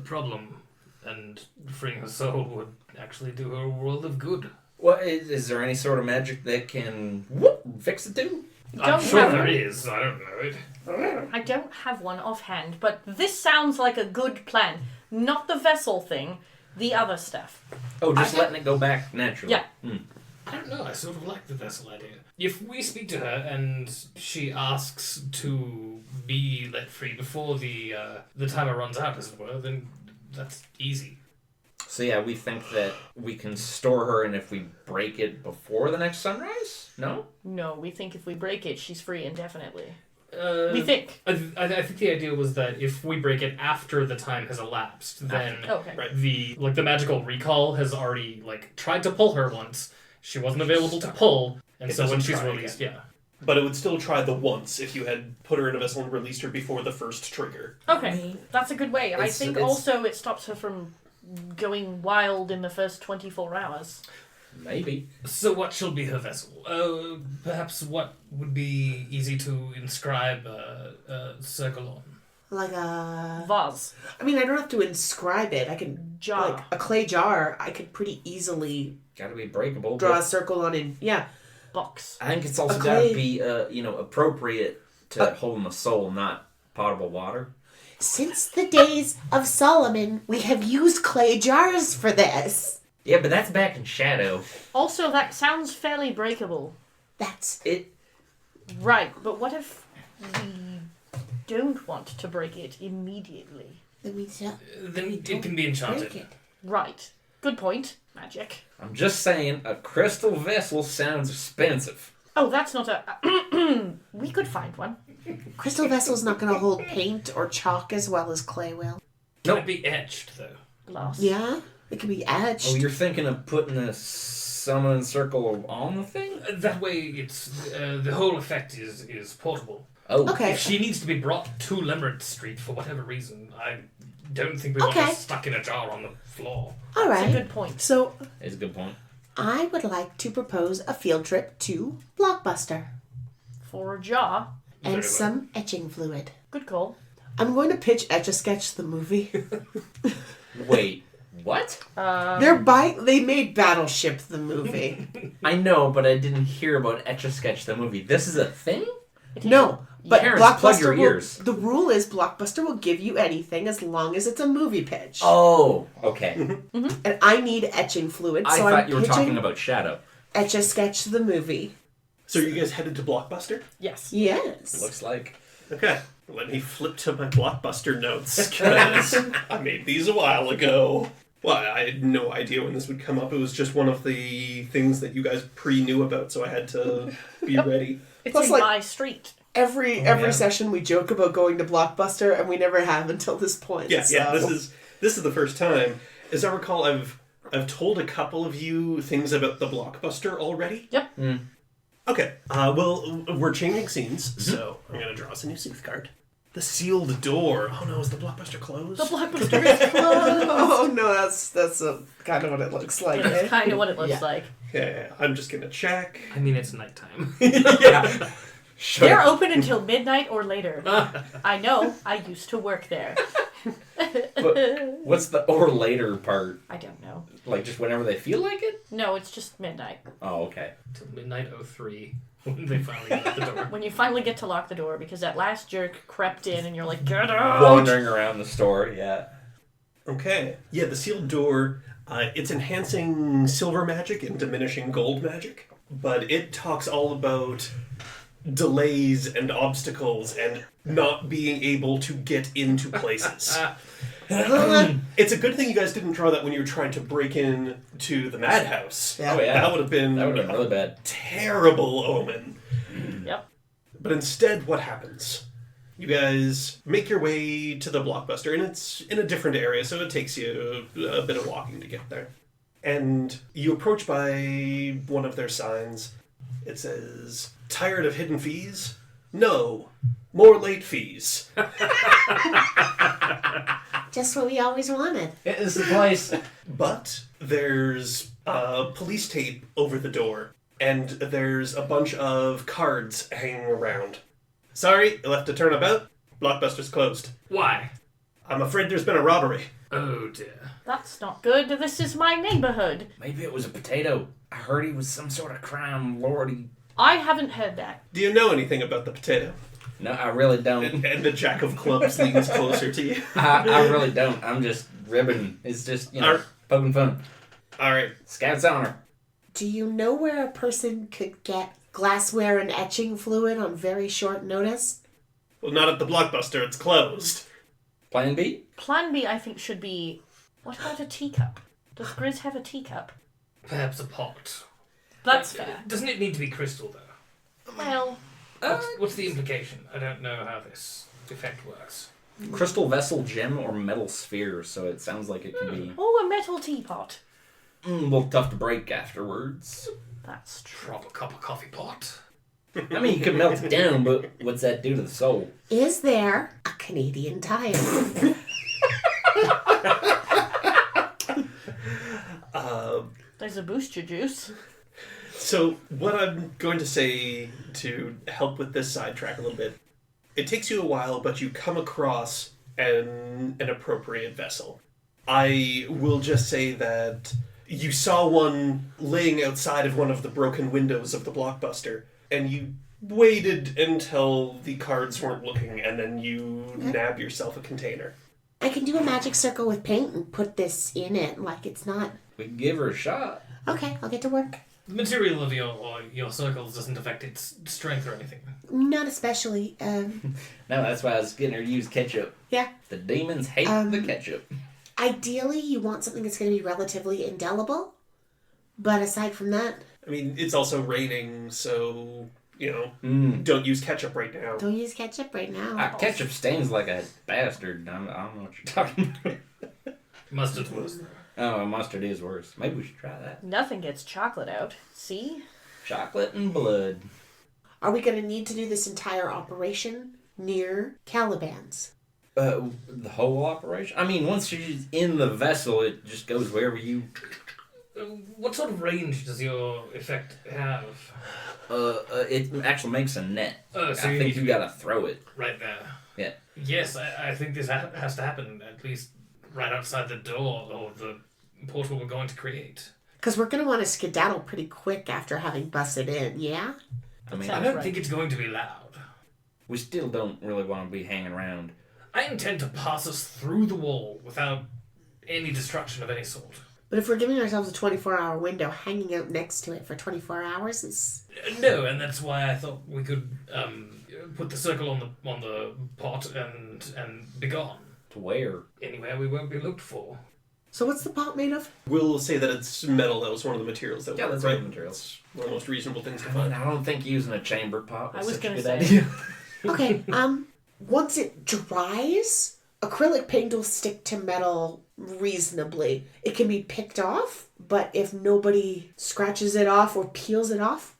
problem, and freeing her soul would actually do her a world of good. Well, is there any sort of magic that can fix it too? I'm sure there is. I don't know it. I don't have one offhand, but this sounds like a good plan. Not the vessel thing, the other stuff. Oh, just letting it go back naturally. Yeah. I don't know. I sort of like the vessel idea. If we speak to her and she asks to be let free before the timer runs out, as it were, then that's easy. So yeah, we think that we can store her, and if we break it before the next sunrise? No? No, we think if we break it, she's free indefinitely. We think. I think the idea was that if we break it after the time has elapsed, then Okay. the magical recall has already tried to pull her once. She wasn't available to pull, and It so when doesn't she's try released, again. But it would still try the once if you had put her in a vessel and released her before the first trigger. Okay, that's a good way. I think it's- also it stops her from going wild in the first 24 hours. Maybe. So what shall be her vessel? Perhaps what would be easy to inscribe a circle on? Like a... Vase. I mean, I don't have to inscribe it. I can... Jar. Like a clay jar, I could pretty easily Gotta be breakable. draw a but circle on it. Yeah. Box. I think it's also A gotta clay- be, appropriate to holding the soul, not potable water. Since the days of Solomon, we have used clay jars for this. Yeah, but that's back in Shadow. Also, that sounds fairly breakable. That's... It. Right, but what if we don't want to break it immediately? Then we shall Then it can be enchanted. break it. Right. Good point. Magic. I'm just saying, a crystal vessel sounds expensive. Oh, that's not a... We could find one. Crystal vessel's not going to hold paint or chalk as well as clay will. Can it be etched, though? Glass. Yeah? It can be etched. Oh, you're thinking of putting a summoning circle on the thing? That way, it's the whole effect is portable. Oh, Okay. If she needs to be brought to Limerick Street for whatever reason, I don't think we want Okay. her stuck in a jar on the floor. All That's a right. good point. So, It's a good point. I would like to propose a field trip to Blockbuster For a jar. Very and well. some etching fluid. Good call. I'm going to pitch Etch-a-Sketch the movie. Wait, what? They made Battleship the movie. I know, but I didn't hear about Etch-a-Sketch the movie. This is a thing? No, but Parents, plug your Blockbuster ears. the rule is Blockbuster will give you anything as long as it's a movie pitch. Oh, okay. And I need etching fluid, I so thought I'm you were pitching talking about Shadow. Etch-a-Sketch the movie. So you guys headed to Blockbuster? Yes. Yes. Looks like. Okay. Let me flip to my Blockbuster notes, because I made these a while ago. Well, I had no idea when this would come up. It was just one of the things that you guys pre-knew about, so I had to be ready. It's Plus, in like- my street. Every yeah. session we joke about going to Blockbuster, and we never have until this point. Yeah, so. yeah. This is the first time. As I recall, I've told a couple of you things about the Blockbuster already. Yep. Okay. Well, we're changing scenes, so I'm gonna draw us a new Sooth card. The sealed door. Oh no, is the Blockbuster closed? The Blockbuster is closed. Oh no, that's kind of what it looks like. It's Eh? kind of what it looks Yeah. like. Okay, I'm just gonna check. I mean, it's nighttime. Yeah. They're open until midnight or later. I know. I used to work there. But what's the or later part? I don't know. Like just whenever they feel like it? No, it's just midnight. Oh, okay. Till midnight 03 when they finally get out the door. When you finally get to lock the door because that last jerk crept in and you're like, get out! Wandering around the store, yeah. Okay. Yeah, the sealed door. It's enhancing silver magic and diminishing gold magic, but it talks all about delays and obstacles and not being able to get into places. It's a good thing you guys didn't draw that when you were trying to break in to the madhouse. Yeah. Oh, yeah. That would have been really bad. terrible omen. Yep. But instead, what happens? You guys make your way to the Blockbuster, and it's in a different area, so it takes you a bit of walking to get there. And you approach by one of their signs. It says, "Tired of hidden fees? No. More late fees." Just what we always wanted. It is the place. But there's police tape over the door, and there's a bunch of cards hanging around. "Sorry, you'll have to turn about. Blockbuster's closed. Why? I'm afraid there's been a robbery." Oh dear. That's not good. This is my neighborhood. Maybe it was a potato. I heard he was some sort of crime lordy. I haven't heard that. "Do you know anything about the potato?" No, I really don't. And the Jack of Clubs leans closer to you. I really don't. I'm just ribbing. It's just, poking fun. All right. Scout's honor. Do you know where a person could get glassware and etching fluid on very short notice? Well, not at the Blockbuster. It's closed. Plan B? Plan B, I think, should be... What about a teacup? Does Grizz have a teacup? Perhaps a pot. That's fair. Doesn't it need to be crystal, though? Well, What's the implication? I don't know how this effect works. Crystal vessel, gem, or metal sphere, so it sounds like it can be a metal teapot. a little tough to break afterwards. That's true. Drop a cup of coffee pot. I mean, you can melt it down, but what's that do to the soul? Is there a Canadian Tire? There's a booster juice. So what I'm going to say to help with this sidetrack a little bit, it takes you a while, but you come across an appropriate vessel. I will just say that you saw one laying outside of one of the broken windows of the Blockbuster, and you waited until the cards weren't looking, and then you nab yourself a container. I can do a magic circle with paint and put this in it like it's not... We can give her a shot. Okay, I'll get to work. The material of your circles doesn't affect its strength or anything. Not especially. No, that's why I was getting her to use ketchup. Yeah. The demons hate the ketchup. Ideally, you want something that's going to be relatively indelible. But aside from that... I mean, it's also raining, so, don't use ketchup right now. Don't use ketchup right now. Ketchup stains like a bastard. I don't know what you're talking about. Mustard's worse, though. Oh, mustard is worse. Maybe we should try that. Nothing gets chocolate out. See? Chocolate and blood. Are we going to need to do this entire operation near Caliban's? The whole operation? I mean, once she's in the vessel, it just goes wherever you... What sort of range does your effect have? It actually makes a net. Oh, so I you think need to you be gotta throw it. right there. Yeah. Yes, I think this has to happen at least right outside the door or the portal we're going to create. Because we're going to want to skedaddle pretty quick after having busted in, yeah? I mean, Sounds I don't right. think it's going to be loud. we still don't really want to be hanging around. I intend to pass us through the wall without any destruction of any sort. But if we're giving ourselves a 24-hour window, hanging out next to it for 24 hours is... No, and that's why I thought we could put the circle on the pot and be gone. To where? Anywhere we won't be looked for. So what's the pot made of? We'll say that it's metal. That was one of the materials that Yeah, worked, that's right? right materials. One of the most reasonable things to I mean, find. I don't think using a chamber pot was I was such a gonna good say. idea. Okay, once it dries, acrylic paint will stick to metal reasonably. It can be picked off, but if nobody scratches it off or peels it off,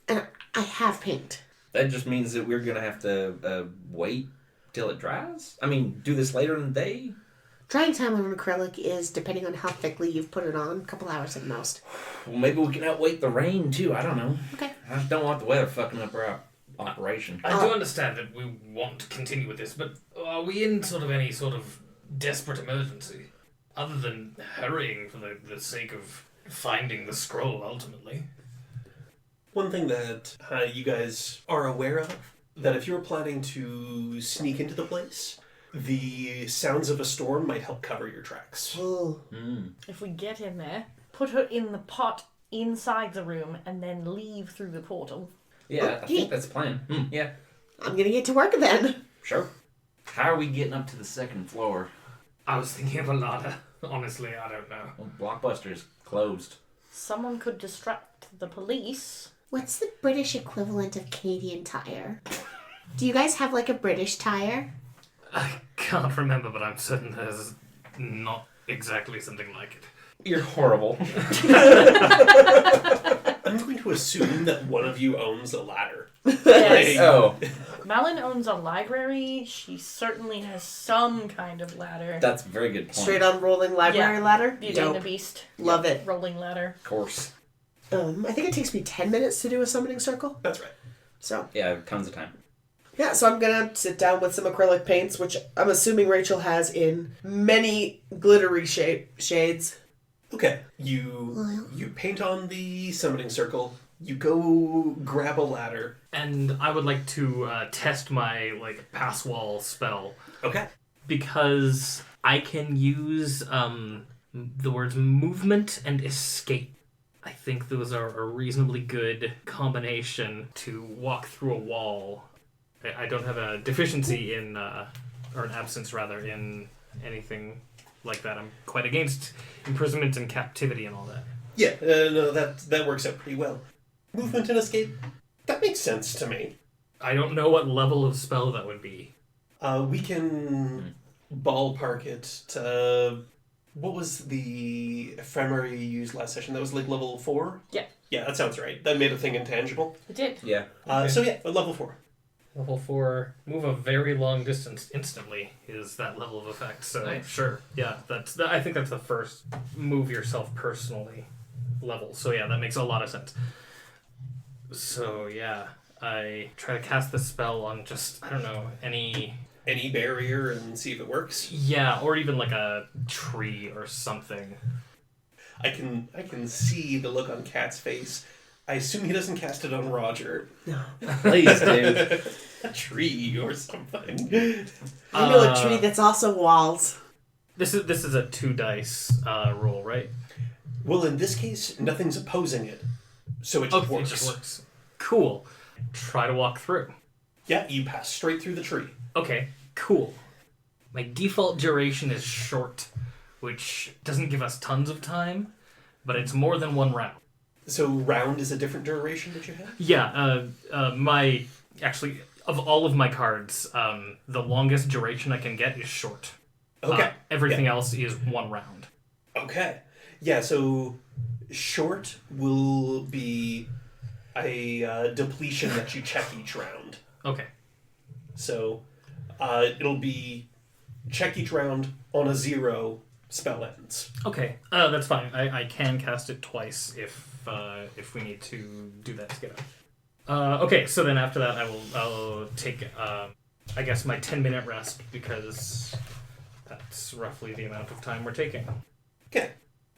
and I have paint. That just means that we're going to have to wait till it dries? I mean, do this later in the day? Drying time on acrylic is, depending on how thickly you've put it on, a couple hours at most. Well, maybe we can outwait the rain, too. I don't know. Okay. I just don't want the weather fucking up our operation. I do understand that we want to continue with this, but are we in any sort of desperate emergency? Other than hurrying for the sake of finding the scroll, ultimately. One thing that you guys are aware of, that if you're planning to sneak into the place, the sounds of a storm might help cover your tracks. Oh. If we get in there, put her in the pot inside the room, and then leave through the portal. Yeah, I think that's the plan. Yeah, I'm gonna get to work then. sure. How are we getting up to the second floor? I was thinking of a ladder. Honestly, I don't know. Well, Blockbuster's closed. Someone could distract the police. What's the British equivalent of Canadian Tire? Do you guys have like a British Tire? I can't remember, but I'm certain there's not exactly something like it. You're horrible. I'm going to assume that one of you owns a ladder. Yes. Oh, Malin owns a library. She certainly has some kind of ladder. that's a very good point. Straight on rolling library Yeah. ladder? Beauty and the Dope. Beast. Love it. Rolling ladder. Of course. I think it takes me 10 minutes to do a summoning circle. That's right. So, Yeah, tons of time. yeah, so I'm gonna sit down with some acrylic paints, which I'm assuming Rachel has in many glittery shades. Okay. You paint on the summoning circle. You go grab a ladder. And I would like to test my pass wall spell Okay. because I can use the words movement and escape. I think those are a reasonably good combination to walk through a wall. I don't have a deficiency in, or an absence rather, in anything like that. I'm quite against imprisonment and captivity and all that. Yeah, no, that works out pretty well. Movement and escape, that makes sense to me. I don't know what level of spell that would be. We can ballpark it to... What was the ephemera you used last session? That was like level 4? Yeah. Yeah, that sounds right. That made a thing intangible. It did. Yeah. So yeah, level 4. Level 4, move a very long distance instantly is that level of effect. So Nice. sure, yeah, I think that's the first move yourself personally level. So yeah, that makes a lot of sense. So yeah, I try to cast the spell on just, I don't know, any barrier and see if it works. Yeah, or even like a tree or something. I can see the look on Kat's face. I assume he doesn't cast it on Roger. No. Please, dude. A tree or something. I know a tree that's also walls. This is a 2 dice roll, right? Well, in this case, nothing's opposing it. So it just works. It just works. Cool. Try to walk through. Yeah, you pass straight through the tree. Okay, cool. My default duration is short, which doesn't give us tons of time, but it's more than 1 round. So round is a different duration that you have? Yeah, my... Actually, of all of my cards, the longest duration I can get is short. Okay. Everything else is 1 round. Okay. Yeah, so short will be a depletion that you check each round. Okay. So it'll be check each round on a 0, spell ends. Okay, that's fine. I can cast it twice if we need to do that to get out. Okay, so then after that I'll take I guess, my 10-minute rest, because that's roughly the amount of time we're taking. Okay.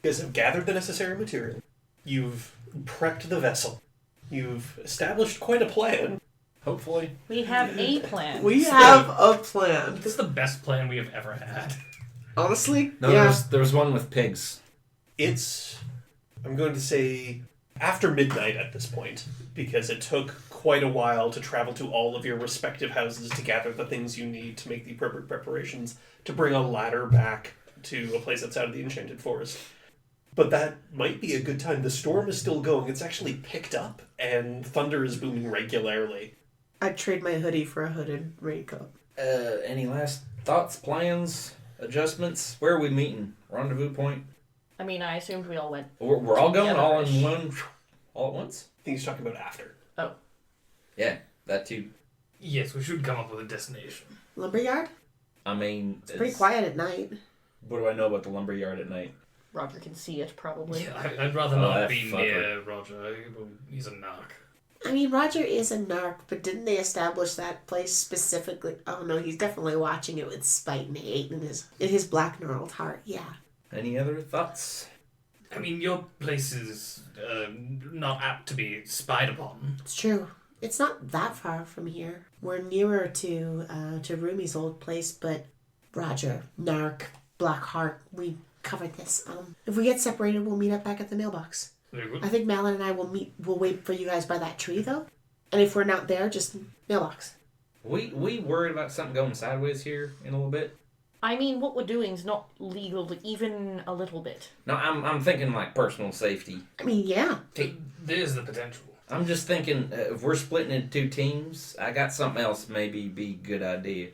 You guys have gathered the necessary material. You've prepped the vessel. You've established quite a plan. Hopefully. We have a plan. We have a plan. This is the best plan we have ever had. Honestly, No, yeah. there was one with pigs. It's, I'm going to say, after midnight at this point, because it took quite a while to travel to all of your respective houses to gather the things you need to make the appropriate preparations to bring a ladder back to a place outside of the Enchanted Forest. But that might be a good time. The storm is still going. It's actually picked up, and thunder is booming regularly. I'd trade my hoodie for a hooded raincoat. Any last thoughts, plans, adjustments? Where are we meeting? Rendezvous point? I mean, I assumed we all went. We're all going all in together-ish. one, all at once? I think he's talking about after. Oh. Yeah, that too. Yes, we should come up with a destination. Lumberyard? I mean, It's pretty quiet at night. What do I know about the lumberyard at night? Roger can see it, probably. Yeah, I'd rather Oh, not that be fucker. near Roger. He's a narc. I mean, Roger is a narc, but didn't they establish that place specifically? Oh no, he's definitely watching it with spite and hate in his black knurled heart. Yeah. Any other thoughts? I mean, your place is not apt to be spied upon. It's true. It's not that far from here. We're nearer to Rumi's old place, but Roger, narc, black heart, we covered this. If we get separated, we'll meet up back at the mailbox. Very good. I think Malin and I will meet. We'll wait for you guys by that tree, though. And if we're not there, just mailbox. We worried about something going sideways here in a little bit. I mean, what we're doing is not legal, even a little bit. No, I'm thinking like personal safety. I mean, yeah. There's the potential. I'm just thinking if we're splitting into two teams, I got something else maybe be a good idea.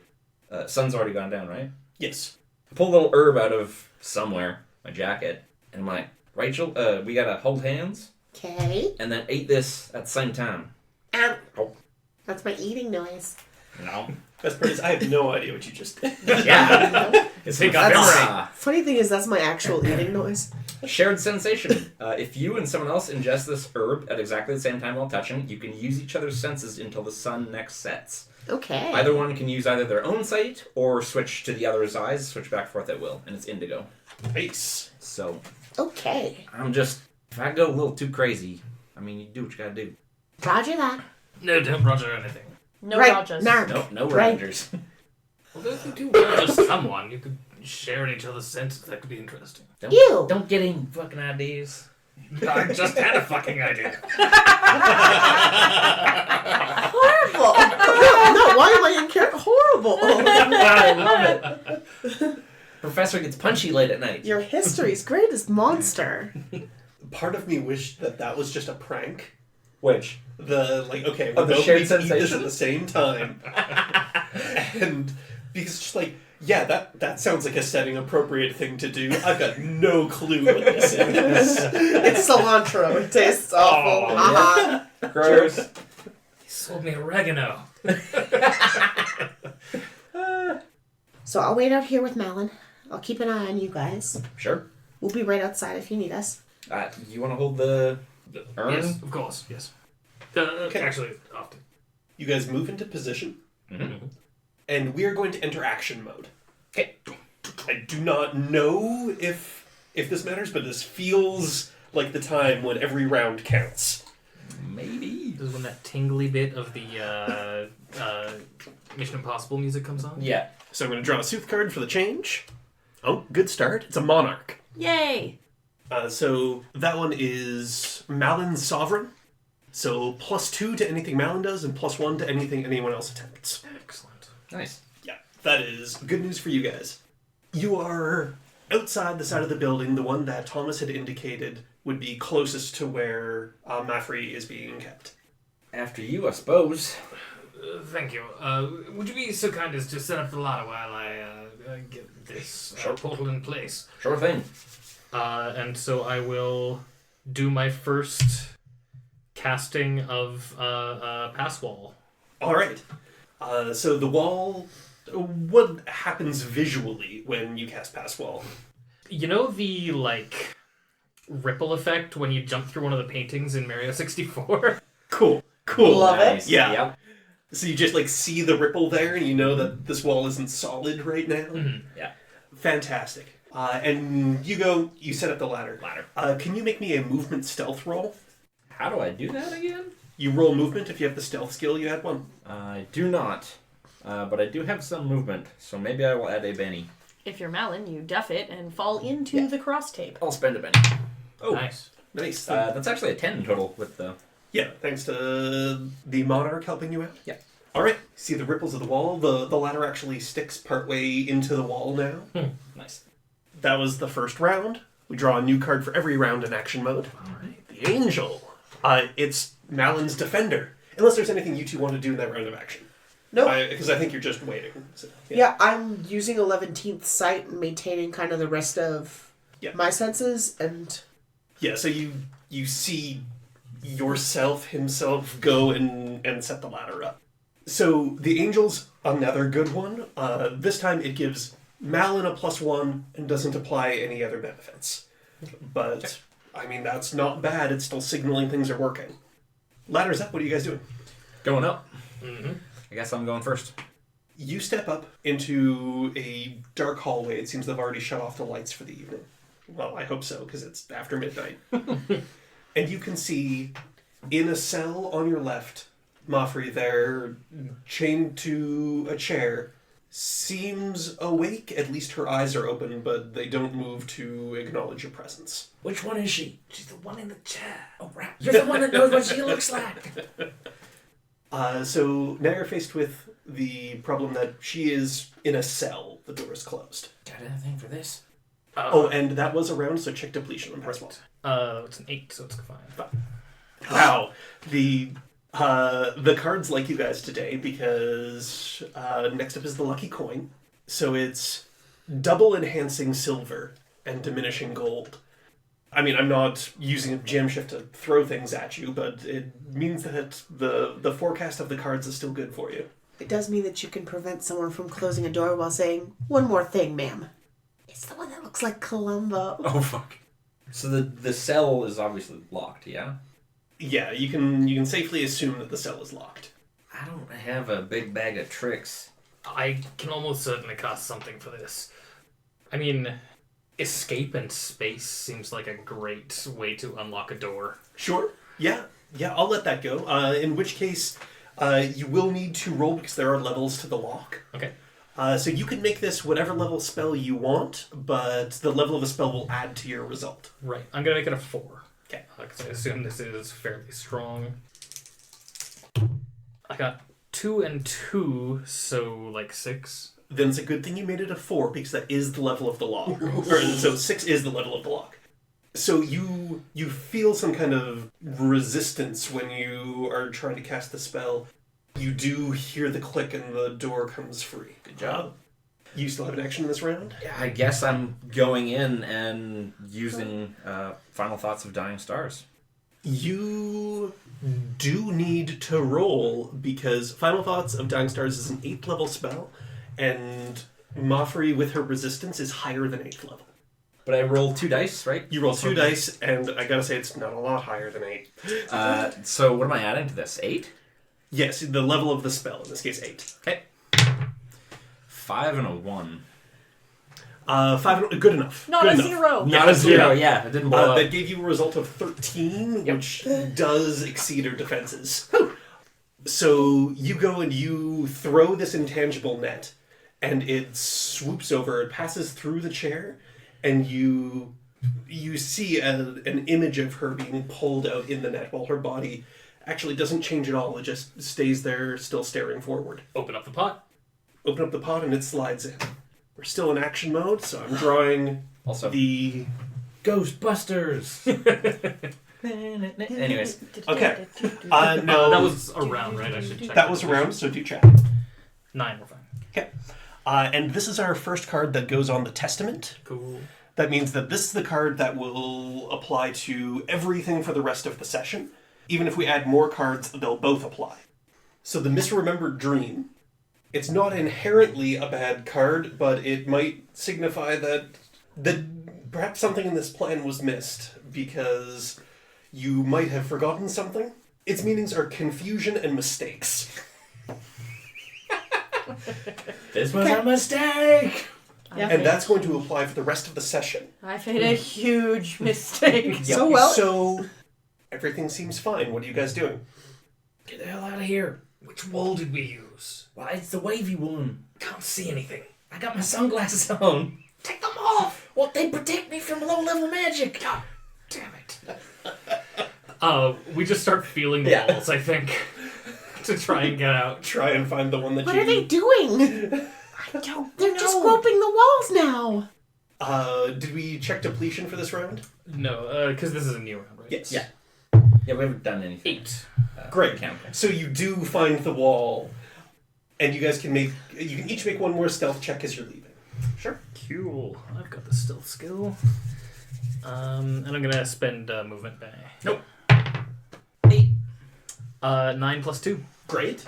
Sun's already gone down, right? Yes. I pull a little herb out of somewhere, my jacket, and I'm like, Rachel, we gotta hold hands Okay. and then eat this at the same time. Ow. Oh. That's my eating noise. No. Best part is I have no idea what you just did. Yeah. It's pick up memory. Funny thing is, that's my actual eating noise. Shared sensation. If you and someone else ingest this herb at exactly the same time while touching, you can use each other's senses until the sun next sets. Okay. Either one can use either their own sight or switch to the other's eyes, switch back and forth at will, and it's indigo. Nice. So, Okay. I'm just, if I go a little too crazy, I mean, you do what you gotta do. Roger that. No, don't Roger anything. No right. Rogers. Narc. No Right. Rangers. Well, if you do Roger someone, you could share in each other's senses. That could be interesting. Ew. Don't get any fucking ideas. I just had a fucking idea. Horrible. No, why am I in character? Horrible. I love it. Professor gets punchy late at night. Your history's greatest monster. Part of me wished that was just a prank. Which? The, like, okay, Oh, we're the both shared need to eat this sensation? at the same time. And because it's just like, yeah, that sounds like a setting appropriate thing to do. I've got no clue what this is. It's cilantro. It tastes awful. Oh, Uh-huh. Gross. He sold me oregano. So I'll wait out here with Malin. I'll keep an eye on you guys. Sure. We'll be right outside if you need us. You want to hold the urn? Yes, of course. Yes. Okay. Actually, often. You guys move into position, Mm-hmm. and we are going to enter action mode. Okay. I do not know if this matters, but this feels like the time when every round counts. Maybe. This is when that tingly bit of the Mission Impossible music comes on. Yeah. So I'm going to draw a Sooth card for the change. Oh, good start. It's a Monarch. Yay! So that one is Malin's Sovereign. So +2 to anything Malin does, and +1 to anything anyone else attempts. Excellent. Nice. Yeah, that is good news for you guys. You are outside the side of the building, the one that Thomas had indicated would be closest to where Maffrey is being kept. After you, I suppose. Thank you. Would you be so kind as to set up the ladder while I get this portal in place? Sure thing. And so I will do my first casting of pass wall. All right. So the wall. What happens visually when you cast Pass Wall? You know the ripple effect when you jump through one of the paintings in Mario 64? Cool. Love it. Nice. Yeah. Yep. So you just like see the ripple there, and you know that this wall isn't solid right now. Yeah. Fantastic. And you set up the ladder. Can you make me a movement stealth roll? How do I do that again? You roll movement if you have the stealth skill. You had one. I do not. But I do have some movement, so maybe I will add a Benny. If you're Malin, you duff it and fall into the cross tape. I'll spend a Benny. Oh, Nice. nice. That's actually a 10 total with the... Yeah, thanks to the monarch helping you out. Yeah. All right. See the ripples of the wall. The ladder actually sticks partway into the wall now. Nice. That was the first round. We draw a new card for every round in action mode. All right. The Angel. It's Malin's Defender. Unless there's anything you two want to do in that round of action. Nope. Because I think you're just waiting. So, Yeah, I'm using 11th sight and maintaining kind of the rest of my senses, and Yeah, so you see himself go and set the ladder up. So the Angel's another good one. This time it gives Malin a +1 and doesn't apply any other benefits. But, I mean, that's not bad. It's still signaling things are working. Ladder's up. What are you guys doing? Going up. Mm-hmm. I guess I'm going first. You step up into a dark hallway. It seems they've already shut off the lights for the evening. Well, I hope so, because it's after midnight. And you can see, in a cell on your left, Moffrey there, chained to a chair, seems awake. At least her eyes are open, but they don't move to acknowledge your presence. Which one is she? She's the one in the chair. Oh, right. You're the one that knows what she looks like. So now you're faced with the problem that she is in a cell. The door is closed. Got anything for this? And that was around, so check depletion on her as well. It's an 8, so it's fine. Wow. The cards like you guys today because next up is the lucky coin. So it's double enhancing silver and diminishing gold. I mean, I'm not using a jam shift to throw things at you, but it means that the forecast of the cards is still good for you. it does mean that you can prevent someone from closing a door while saying, "One more thing, ma'am." It's the one that looks like Columbo. Oh, fuck. So the cell is obviously locked, yeah? Yeah, you can safely assume that the cell is locked. I don't have a big bag of tricks. I can almost certainly cast something for this. I mean, escape and space seems like a great way to unlock a door. Sure. Yeah, I'll let that go. In which case, you will need to roll because there are levels to the lock. Okay. So you can make this whatever level spell you want, but the level of the spell will add to your result. Right. I'm going to make it a 4. Okay. Because I assume this is fairly strong. I got 2 and 2, so like 6. Then it's a good thing you made it a 4 because that is the level of the lock. So 6 is the level of the lock. So you feel some kind of resistance when you are trying to cast the spell. You do hear the click and the door comes free. Good job. You still have an action in this round? Yeah, I guess I'm going in and using Final Thoughts of Dying Stars. You do need to roll because Final Thoughts of Dying Stars is an 8th level spell, and Moffrey with her resistance is higher than 8th level. But I rolled 2 dice, right? You roll 2 dice, and I gotta say it's not a lot higher than 8. So what am I adding to this? 8? Yes, the level of the spell, in this case 8. Okay. 5 and a 1. 5, good enough. Not good a enough. 0. Not a 0, yeah. It didn't blow up. That gave you a result of 13, which does exceed her defenses. So you go and you throw this intangible net, and it swoops over, it passes through the chair, and you see an image of her being pulled out in the net while her body actually doesn't change at all. It just stays there, still staring forward. Open up the pot. Open up the pot and it slides in. We're still in action mode, so I'm drawing Also, the... Ghostbusters! Anyways. Okay. No, That was around, right? I should check. that was around, so do chat. 9, we're fine. Okay. And this is our first card that goes on the Testament. Cool. That means that this is the card that will apply to everything for the rest of the session. Even if we add more cards, they'll both apply. So the Misremembered Dream, it's not inherently a bad card, but it might signify that perhaps something in this plan was missed, because you might have forgotten something. Its meanings are confusion and mistakes. This was a mistake. Yeah. And that's going to apply for the rest of the session. I've made a huge mistake. So well. So, everything seems fine. What are you guys doing? Get the hell out of here. Which wool did we use? Why, it's the wavy one. Can't see anything. I got my sunglasses on. Take them off! Well, they protect me from low-level magic. God damn it. We just start feeling the Yeah. walls, I think, to try and get out. Try and find the one that What you... are they doing? I don't They're just groping the walls now. Did we check depletion for this round? No, because this is a new round, right? Yes. Yeah. Yeah, we haven't done anything. 8. Great. Mechanical. So you do find the wall, and you guys can each make one more stealth check as you're leaving. Sure. Cool. I've got the stealth skill. And I'm gonna spend movement bay. Nope. 8. 9 plus 2. Great.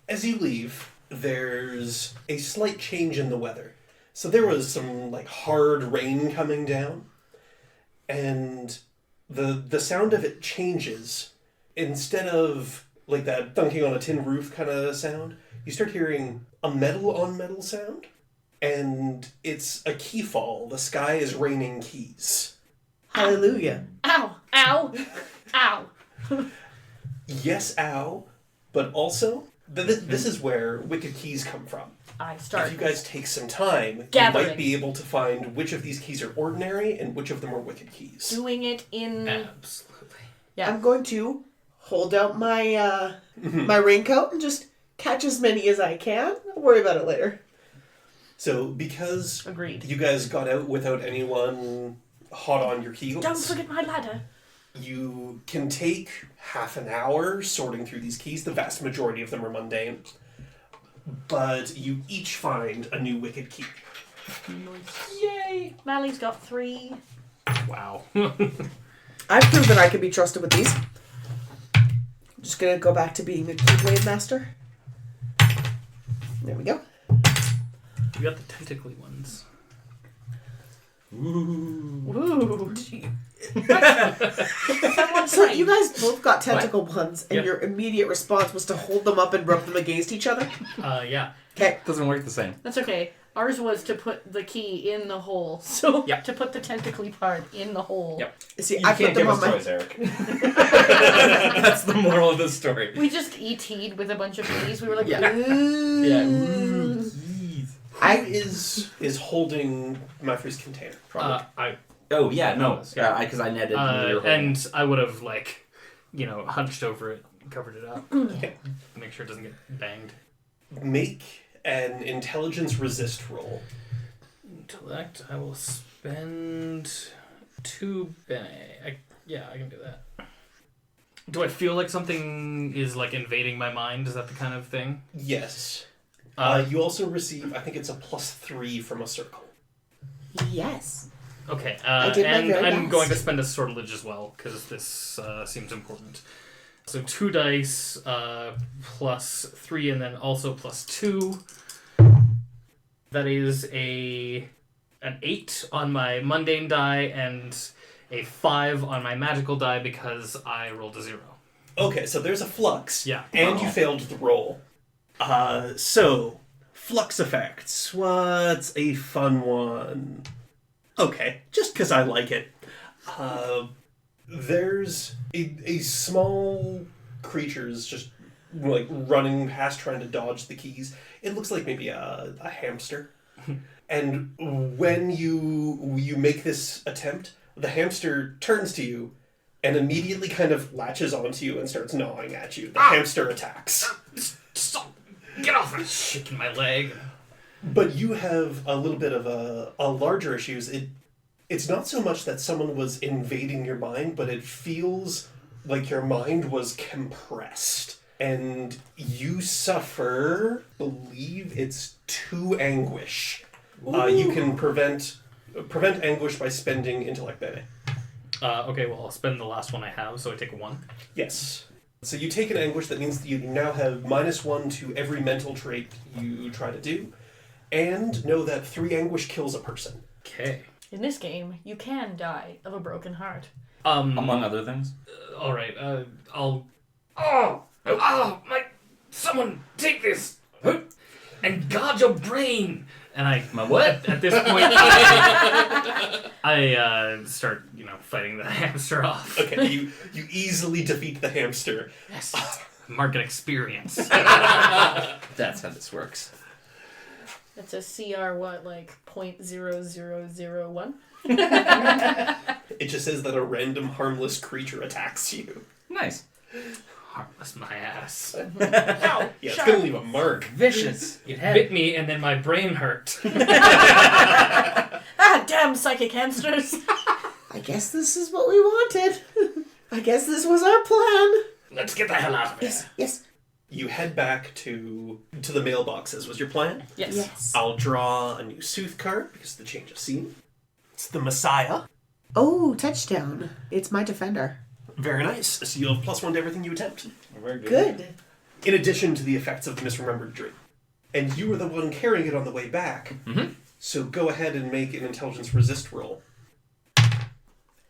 As you leave, there's a slight change in the weather. So there was some hard rain coming down, and the sound of it changes. Instead of that thunking on a tin roof kind of sound, you start hearing a metal on metal sound, and it's a key fall. The sky is raining keys. Hallelujah. Ow! Ow! Ow! Yes, ow, but also this is where wicked keys come from. I start. If you guys take some time, Gathering. you might be able to find which of these keys are ordinary and which of them are wicked keys. doing it in. Absolutely. Yeah. I'm going to hold out my my raincoat and just catch as many as I can. I'll worry about it later. So, because Agreed. you guys got out without anyone hot on your heels, Don't forget my ladder. you can take half an hour sorting through these keys. The vast majority of them are mundane. But you each find a new wicked key. Yay! Mally's got 3. Wow. I've proved that I can be trusted with these. I'm just gonna go back to being a keyblade master. There we go. You got the tentacly ones. Ooh. So you guys both got tentacle ones, and your immediate response was to hold them up and rub them against each other? Yeah. Okay. Doesn't work the same. That's okay. Ours was to put the key in the hole. So, Yep. to put the tentacly part in the hole. Yep. See, You I put can't them give on us my... toys, Eric. That's the moral of the story. We just ET'd with a bunch of keys. We were like, Yeah. ooh. Yeah. Ooh, keys. Who is holding Maffrey's container? I Oh, yeah, no. Because I netted your hole. and I would have hunched over it, and covered it up, make sure it doesn't get banged. Make an intelligence resist roll. Intellect. I will spend 2 bene. I can do that. Do I feel like something is invading my mind? Is that the kind of thing? Yes. You also receive, I think it's a +3 from a circle. Yes. Okay, I did my and very I'm best. going to spend a sortilege as well, because this seems important. So 2 dice, +3, and then also +2. That is an 8 on my mundane die, and a 5 on my magical die, because I rolled a 0. Okay, so there's a flux. Yeah. And you failed the roll. So, flux effects. What's a fun one? Okay, just because I like it. There's a small creature's just running past trying to dodge the keys. It looks like maybe a hamster. And when you make this attempt, the hamster turns to you and immediately kind of latches onto you and starts gnawing at you. The hamster attacks. Stop! Get off! I'm shaking my leg. But you have a little bit of a larger issue. It's not so much that someone was invading your mind, but it feels like your mind was compressed. And you suffer, believe it's 2 anguish. You can prevent anguish by spending intellect bene. Okay, well, I'll spend the last one I have, so I take a 1. Yes. So you take an anguish, that means that you now have -1 to every mental trait you try to do. And know that 3 anguish kills a person. Okay. In this game, you can die of a broken heart. Among other things. Alright, I'll... Oh! My... Someone take this! And guard your brain! And My what? At this point, I start, fighting the hamster off. Okay, you easily defeat the hamster. Yes. Market experience. That's how this works. That's a CR, what, like 0.0001? It just says that a random harmless creature attacks you. Nice. Harmless my ass. Ow! Yeah, it's gonna leave a mark. Vicious. It bit me and then my brain hurt. Ah, damn psychic hamsters! I guess this is what we wanted. I guess this was our plan. Let's get the hell out of here. Yes. You head back to the mailboxes. Was your plan? Yes. Yes. I'll draw a new Sooth card because of the change of scene. It's the Messiah. Oh, touchdown. It's my defender. Very nice. So you'll have +1 to everything you attempt. Very Good. In addition to the effects of the misremembered dream. And you were the one carrying it on the way back. Mm-hmm. So go ahead and make an intelligence resist roll.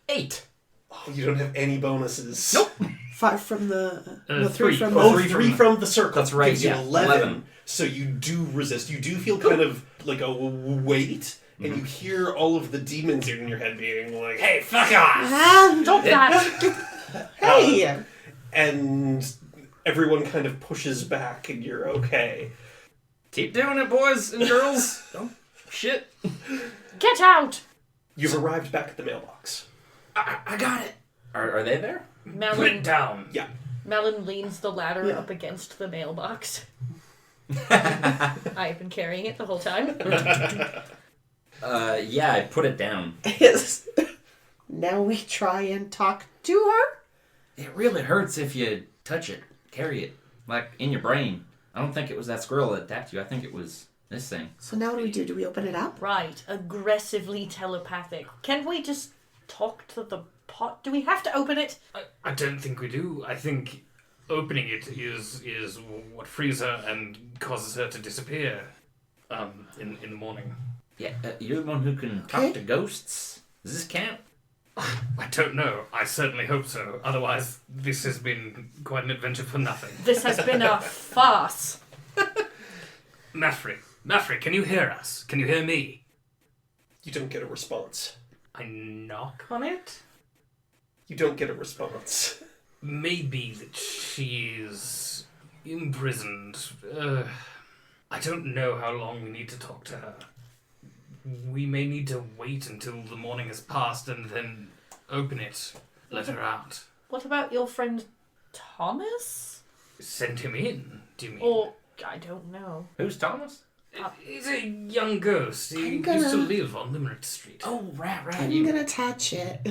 8. Oh, you don't have any bonuses. Nope. 5 from the... Uh, 3 3. from Oh, the... 3 from the circle. That's right, Gives you yeah. 11. So you do resist. You do feel kind of like a weight. And you hear all of the demons in your head being like, hey, fuck off! Ah, Stop that! hey! And everyone kind of pushes back and you're okay. Keep doing it, boys and girls. Oh, shit. Get out! You've arrived back at the mailbox. I got it. Are they there? Put it Malin, down. Yeah. Malin leans the ladder Yeah. up against the mailbox. I've been carrying it the whole time. Yeah, I put it down. Yes. Now we try and talk to her? It really hurts if you touch it, carry it, like in your brain. I don't think it was that squirrel that attacked you. I think it was this thing. So now what do we do? Do we open it up? Right, aggressively telepathic. Can we just talk to the pot? Do we have to open it? I don't think we do. I think opening it is what frees her and causes her to disappear in the morning. Yeah, you're the one who can Okay. talk to ghosts. Does this count? I don't know. I certainly hope so. Otherwise, this has been quite an adventure for nothing. This has been a farce. Mafri, can you hear us? Can you hear me? You don't get a response. I knock on it? You don't get a response. Maybe that she's imprisoned. I don't know how long we need to talk to her. We may need to wait until the morning has passed and then open it, let her out. What about your friend Thomas? Send him in, do you mean? Or, I don't know. Who's Thomas? He's a young ghost. He I'm gonna- used to live on Limerick Street. Oh, right. I'm gonna touch it.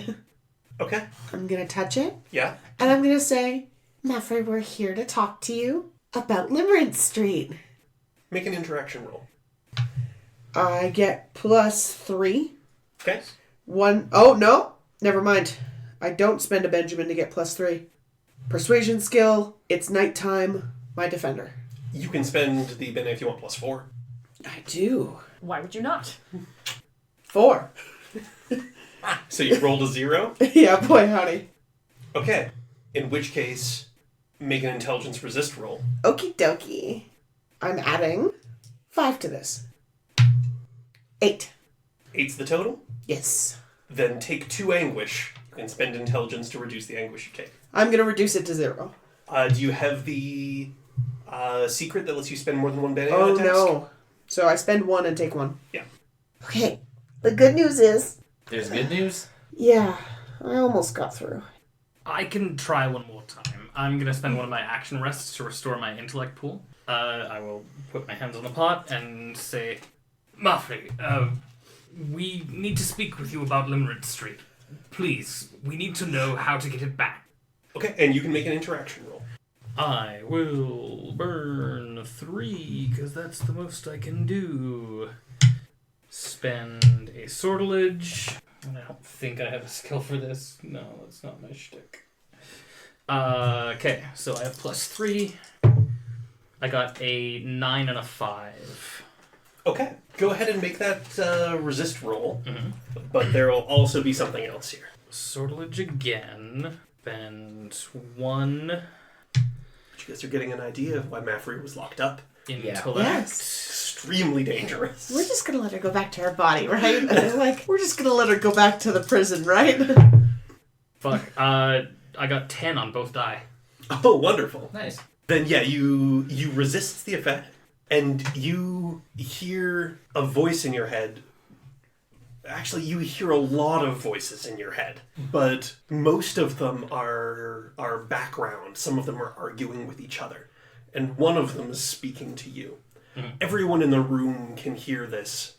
Okay. I'm gonna touch it. Yeah. And I'm gonna say, Meffrey, we're here to talk to you about Limerence Street. Make an interaction roll. I get +3. Okay. 1. Oh, no. Never mind. I don't spend a Benjamin to get +3. Persuasion skill. It's nighttime. My defender. You can spend the Ben if you want +4. I do. Why would you not? 4. So you rolled a 0? Yeah, boy, howdy. Okay. In which case, make an intelligence resist roll. Okie dokie. I'm adding 5 to this. 8. 8's the total? Yes. Then take 2 anguish and spend intelligence to reduce the anguish you take. I'm gonna reduce it to 0. Do you have the secret that lets you spend more than 1 Ben on Oh, a task? no. So I spend 1 and take 1. Yeah. Okay. The good news is, There's good news? yeah, I almost got through. I can try one more time. I'm going to spend one of my action rests to restore my intellect pool. I will put my hands on the pot and say, Mafri, we need to speak with you about Limerick Street. Please, we need to know how to get it back. Okay, and you can make an interaction roll. I will burn 3, because that's the most I can do. Spend a sortilege. And I don't think I have a skill for this. No, that's not my shtick. Okay, so I have +3. I got a 9 and a 5. Okay, go ahead and make that resist roll. Mm-hmm. But there will also be something else here. Sortilege again. Spend 1. You guys are getting an idea of why Mafri was locked up. intellect. Yes. Extremely dangerous. We're just gonna let her go back to her body, right? Like, we're just gonna let her go back to the prison, right? Fuck. I got 10 on both die. Oh, wonderful. Nice. Then yeah, you resist the effect, and you hear a voice in your head. Actually, you hear a lot of voices in your head, but most of them are background. Some of them are arguing with each other, and one of them is speaking to you. Everyone in the room can hear this.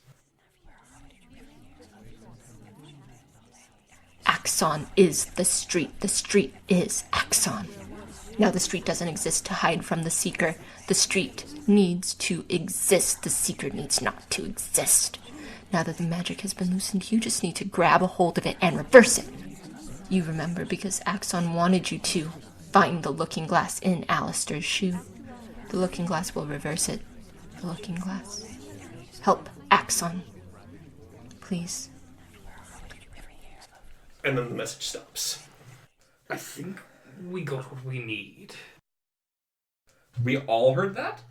Axon is the street. The street is Axon. Now the street doesn't exist to hide from the Seeker. The street needs to exist. The Seeker needs not to exist. Now that the magic has been loosened, you just need to grab a hold of it and reverse it. You remember because Axon wanted you to find the looking glass in Alistair's shoe. The looking glass will reverse it. The looking glass. Help Axon. Please. And then the message stops. I think we got what we need. We all heard that?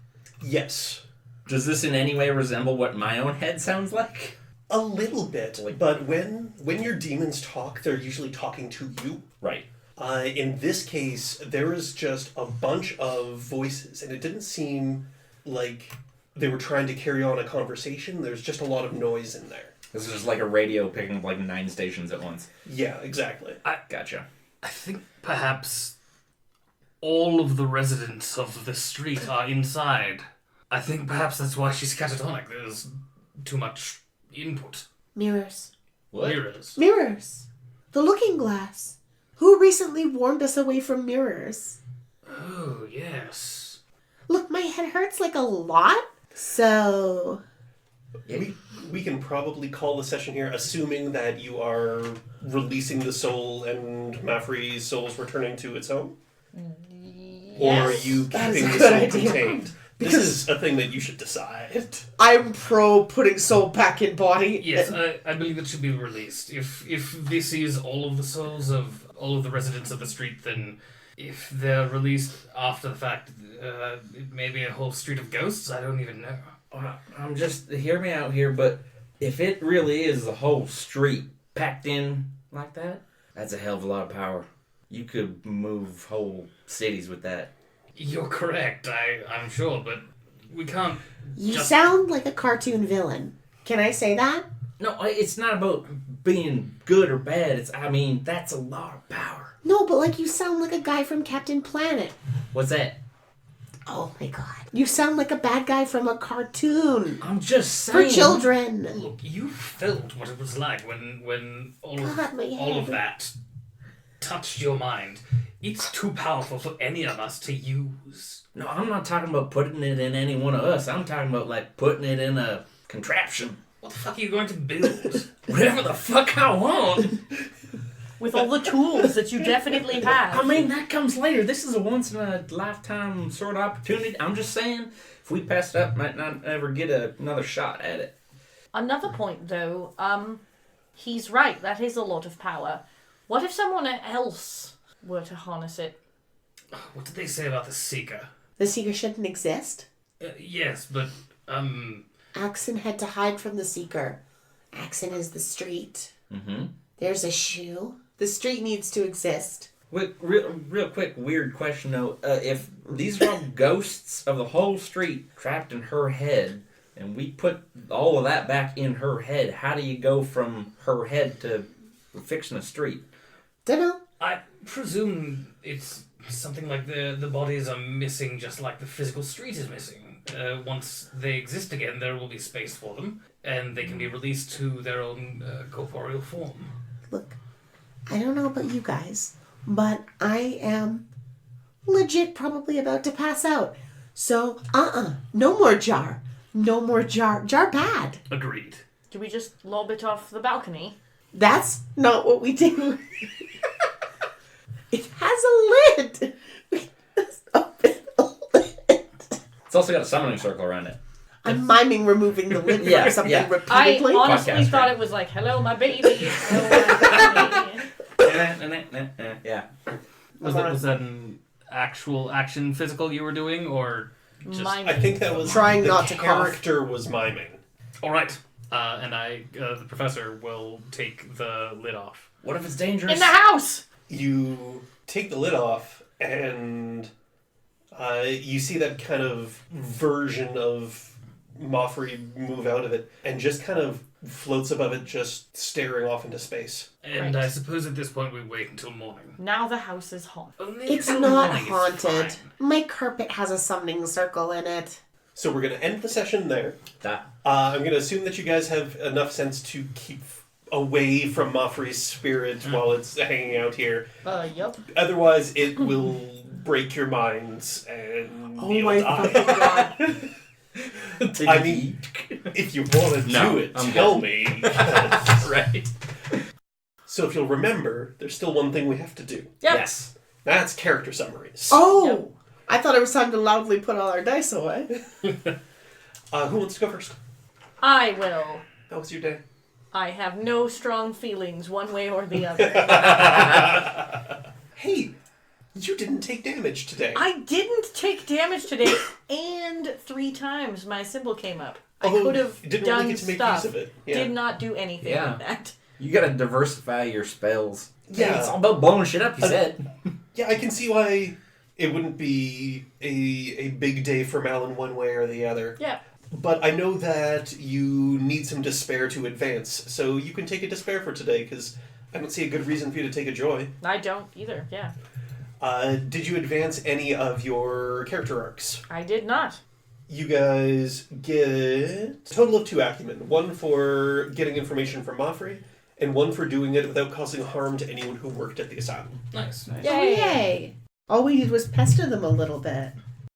Yes. Does this in any way resemble what my own head sounds like? A little bit, but when your demons talk, they're usually talking to you. Right. In this case, there is just a bunch of voices, and it didn't seem like they were trying to carry on a conversation. There's just a lot of noise in there. This is just like a radio picking up like 9 stations at once. Yeah, exactly. Gotcha. I think perhaps all of the residents of the street are inside. I think perhaps that's why she's catatonic. There's too much input. Mirrors. What? Mirrors. Mirrors. The looking glass. Who recently warned us away from mirrors? Oh, yes. Look, my head hurts like a lot. So... We can probably call the session here, assuming that you are releasing the soul and Mafri's soul is returning to its home? Or are you That's keeping a the good soul idea. contained? This is a thing that you should decide. I'm pro putting soul back in body. Yes, I believe it should be released. If this is all of the souls of all of the residents of the street, then if they're released after the fact, it may be a whole street of ghosts. I don't even know. I'm just, hear me out here, but if it really is the whole street packed in like that, that's a hell of a lot of power. You could move whole cities with that. You're correct, I'm sure, but we can't... You sound like a cartoon villain. Can I say that? No, it's not about being good or bad. That's a lot of power. No, but like you sound like a guy from Captain Planet. What's that? Oh my god. You sound like a bad guy from a cartoon. I'm just saying. For children. Look, you felt what it was like when all God, my of head. that touched your mind. It's too powerful for any of us to use. No, I'm not talking about putting it in any one of us. I'm talking about, like, putting it in a contraption. What the fuck are you going to build? Whatever the fuck I want. With all the tools that you definitely have. That comes later. This is a once-in-a-lifetime sort of opportunity. I'm just saying, if we pass it up, might not ever get another shot at it. Another point, though, he's right. That is a lot of power. What if someone else were to harness it? What did they say about the Seeker? The Seeker shouldn't exist. Yes, but, Axon had to hide from the Seeker. Axon is the street. Mm-hmm. There's a shoe. The street needs to exist. Wait, real quick, weird question, though. If these are all ghosts of the whole street trapped in her head, and we put all of that back in her head, how do you go from her head to fixing a street? Dunno. I presume it's something like the bodies are missing just like the physical street is missing. Once they exist again, there will be space for them, and they can be released to their own corporeal form. Look, I don't know about you guys, but I am legit probably about to pass out. So, no more jar. No more jar. Jar bad. Agreed. Do we just lob it off the balcony? That's not what we do. It has a lid. We just open the lid. It's also got a summoning circle around it. I'm miming removing the lid Yeah, for something yeah. I repeatedly. honestly Podcast, thought right? it was like, hello, my baby. Hello, my baby. Yeah. Was that an actual action physical you were doing, or just... Miming. I think that was Trying the not to cover it. character was miming. All right. And the professor will take the lid off. What if it's dangerous? In the house! You take the lid off, and you see that kind of version of Moffrey move out of it, and just kind of floats above it, just staring off into space. And Right. I suppose at this point we wait until morning. Now the house is haunted. Only It's until not morning is haunted. fine. My carpet has a summoning circle in it. So we're going to end the session there. That. I'm going to assume that you guys have enough sense to keep away from Moffrey's spirit while it's hanging out here. Yup. Otherwise, it will break your minds and Oh you'll my die. fucking god. I mean, if you want to No, do it, I'm tell good. me. Right. So if you'll remember, there's still one thing we have to do. Yep. Yes. That's character summaries. Oh! I thought it was time to loudly put all our dice away. Who wants to go first? I will. How was your day? I have no strong feelings one way or the other. Hey, you didn't take damage today. I didn't take damage today, and 3 times my symbol came up. I Oh, could have you didn't done really get to make stuff. use of it. Yeah. Did not do anything Yeah. with that. You gotta diversify your spells. Yeah. It's all about blowing shit up, you said. Yeah, I can see why it wouldn't be a big day for Malin one way or the other. Yeah. But I know that you need some despair to advance, so you can take a despair for today, because I don't see a good reason for you to take a joy. I don't either, yeah. Did you advance any of your character arcs? I did not. You guys get a total of 2 acumen. 1 for getting information from Moffrey, and 1 for doing it without causing harm to anyone who worked at the asylum. Nice. Oh, yay! All we did was pester them a little bit.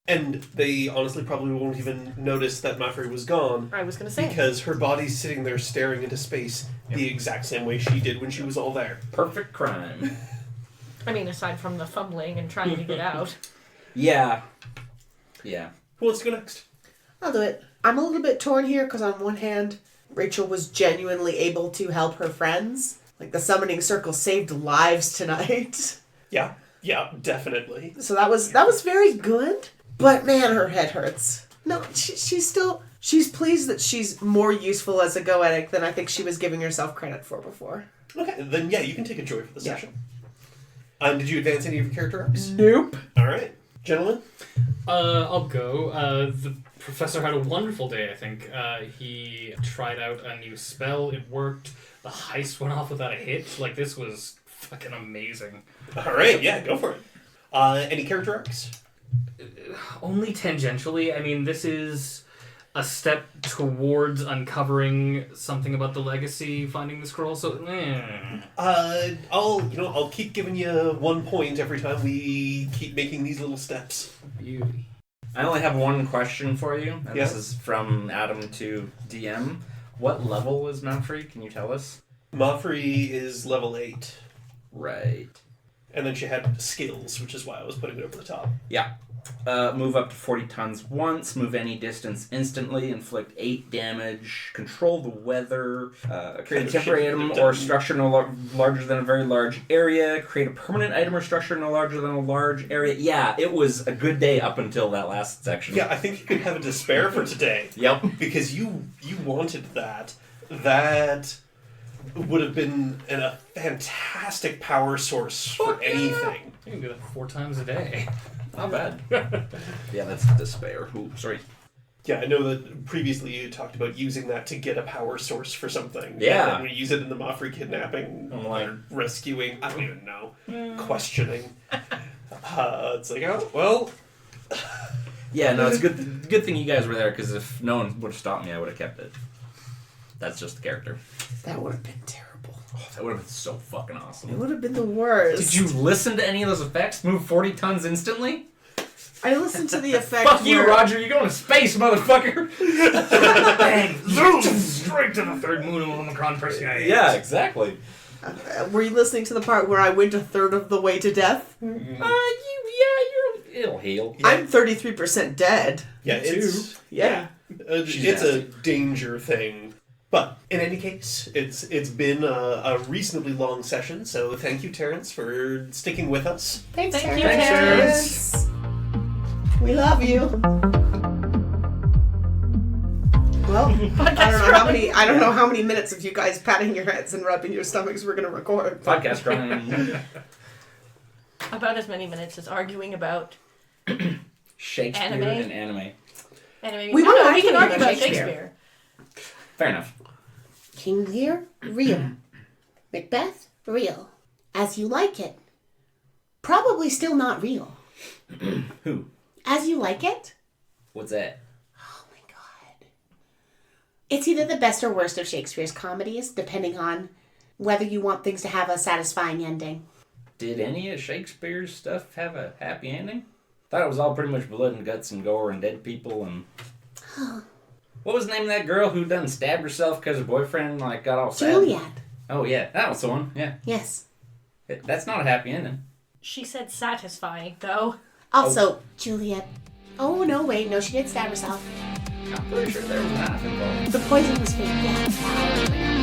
And they honestly probably won't even notice that Moffrey was gone, I was going to say. because her body's sitting there staring into space the exact same way she did when she was all there. Perfect crime. I mean, aside from the fumbling and trying to get out. Yeah. Yeah. Who wants to go next? I'll do it. I'm a little bit torn here because on one hand, Rachel was genuinely able to help her friends. Like the summoning circle saved lives tonight. Yeah, definitely. So that was very good. But man, her head hurts. No, she's pleased that she's more useful as a goetic than I think she was giving herself credit for before. Okay, then yeah, you can take a joy for the session. Did you advance any of your character arcs? Nope. Alright. Gentlemen? I'll go. The professor had a wonderful day, I think. He tried out a new spell. It worked. The heist went off without a hit. Like, this was fucking amazing. Alright, yeah, go for it. Any character arcs? Only tangentially. I mean, this is a step towards uncovering something about the legacy, finding the scroll, so... I'll keep giving you 1 point every time we keep making these little steps. Beauty. I only have one question for you, and Yeah. this is from Adam to DM. What level is Moffrey? Can you tell us? Moffrey is level 8. Right. And then she had skills, which is why I was putting it over the top. Yeah. Move up to 40 tons once, move any distance instantly, inflict 8 damage, control the weather, create a temporary item or structure no larger than a very large area, create a permanent item or structure no larger than a large area. Yeah, it was a good day up until that last section. Yeah, I think you could have a despair for today. Yep. Because you wanted that. That would have been a fantastic power source for anything. You can do that 4 times a day. Not bad. Yeah, that's despair. Ooh, sorry. Yeah, I know that previously you talked about using that to get a power source for something. Yeah. And we use it in the Moffrey kidnapping, I'm like- or rescuing, I don't even know, questioning. It's like, oh, well, Yeah, no, it's good. Good thing you guys were there, because if no one would have stopped me, I would have kept it. That's just the character. That would have been terrible. Oh, that would have been so fucking It awesome. would have been the worst. Did you listen to any of those effects? Move 40 tons instantly? I listened to the effect. Fuck you, where- Roger. You're going to space, motherfucker. Bang! Zoom! Straight to the third moon of Omicron Persei. Yeah, exactly. Were you listening to the part where I went a third of the way to death? It'll heal. Yeah. I'm 33% dead. yeah, Me it's Yeah. She's it's a nasty. danger thing. But in any case, it's been a reasonably long session, so thank you, Terrence, for sticking with us. Thanks, Thank you, Terrence. We love you. Well, I don't know how many minutes of you guys patting your heads and rubbing your stomachs we're going to record. Podcast running. About as many minutes as arguing about Shakespeare Anime? and anime. anime. We wanna argue can about argue about Shakespeare. Shakespeare. Fair enough. King Lear, real. Macbeth, real. As You Like It, probably still not real. Who? As You Like It? What's that? Oh my god. It's either the best or worst of Shakespeare's comedies, depending on whether you want things to have a satisfying ending. Did any of Shakespeare's stuff have a happy ending? Thought it was all pretty much blood and guts and gore and dead people and... What was the name of that girl who done stabbed herself because her boyfriend got all sad? Juliet. Oh yeah, that was the one. Yeah, Yes. that's not a happy ending. She said satisfying, though. Also, Juliet. Oh, no, wait. No, she did stab herself. I'm pretty sure there was a knife involved. The poison was fake. Yeah.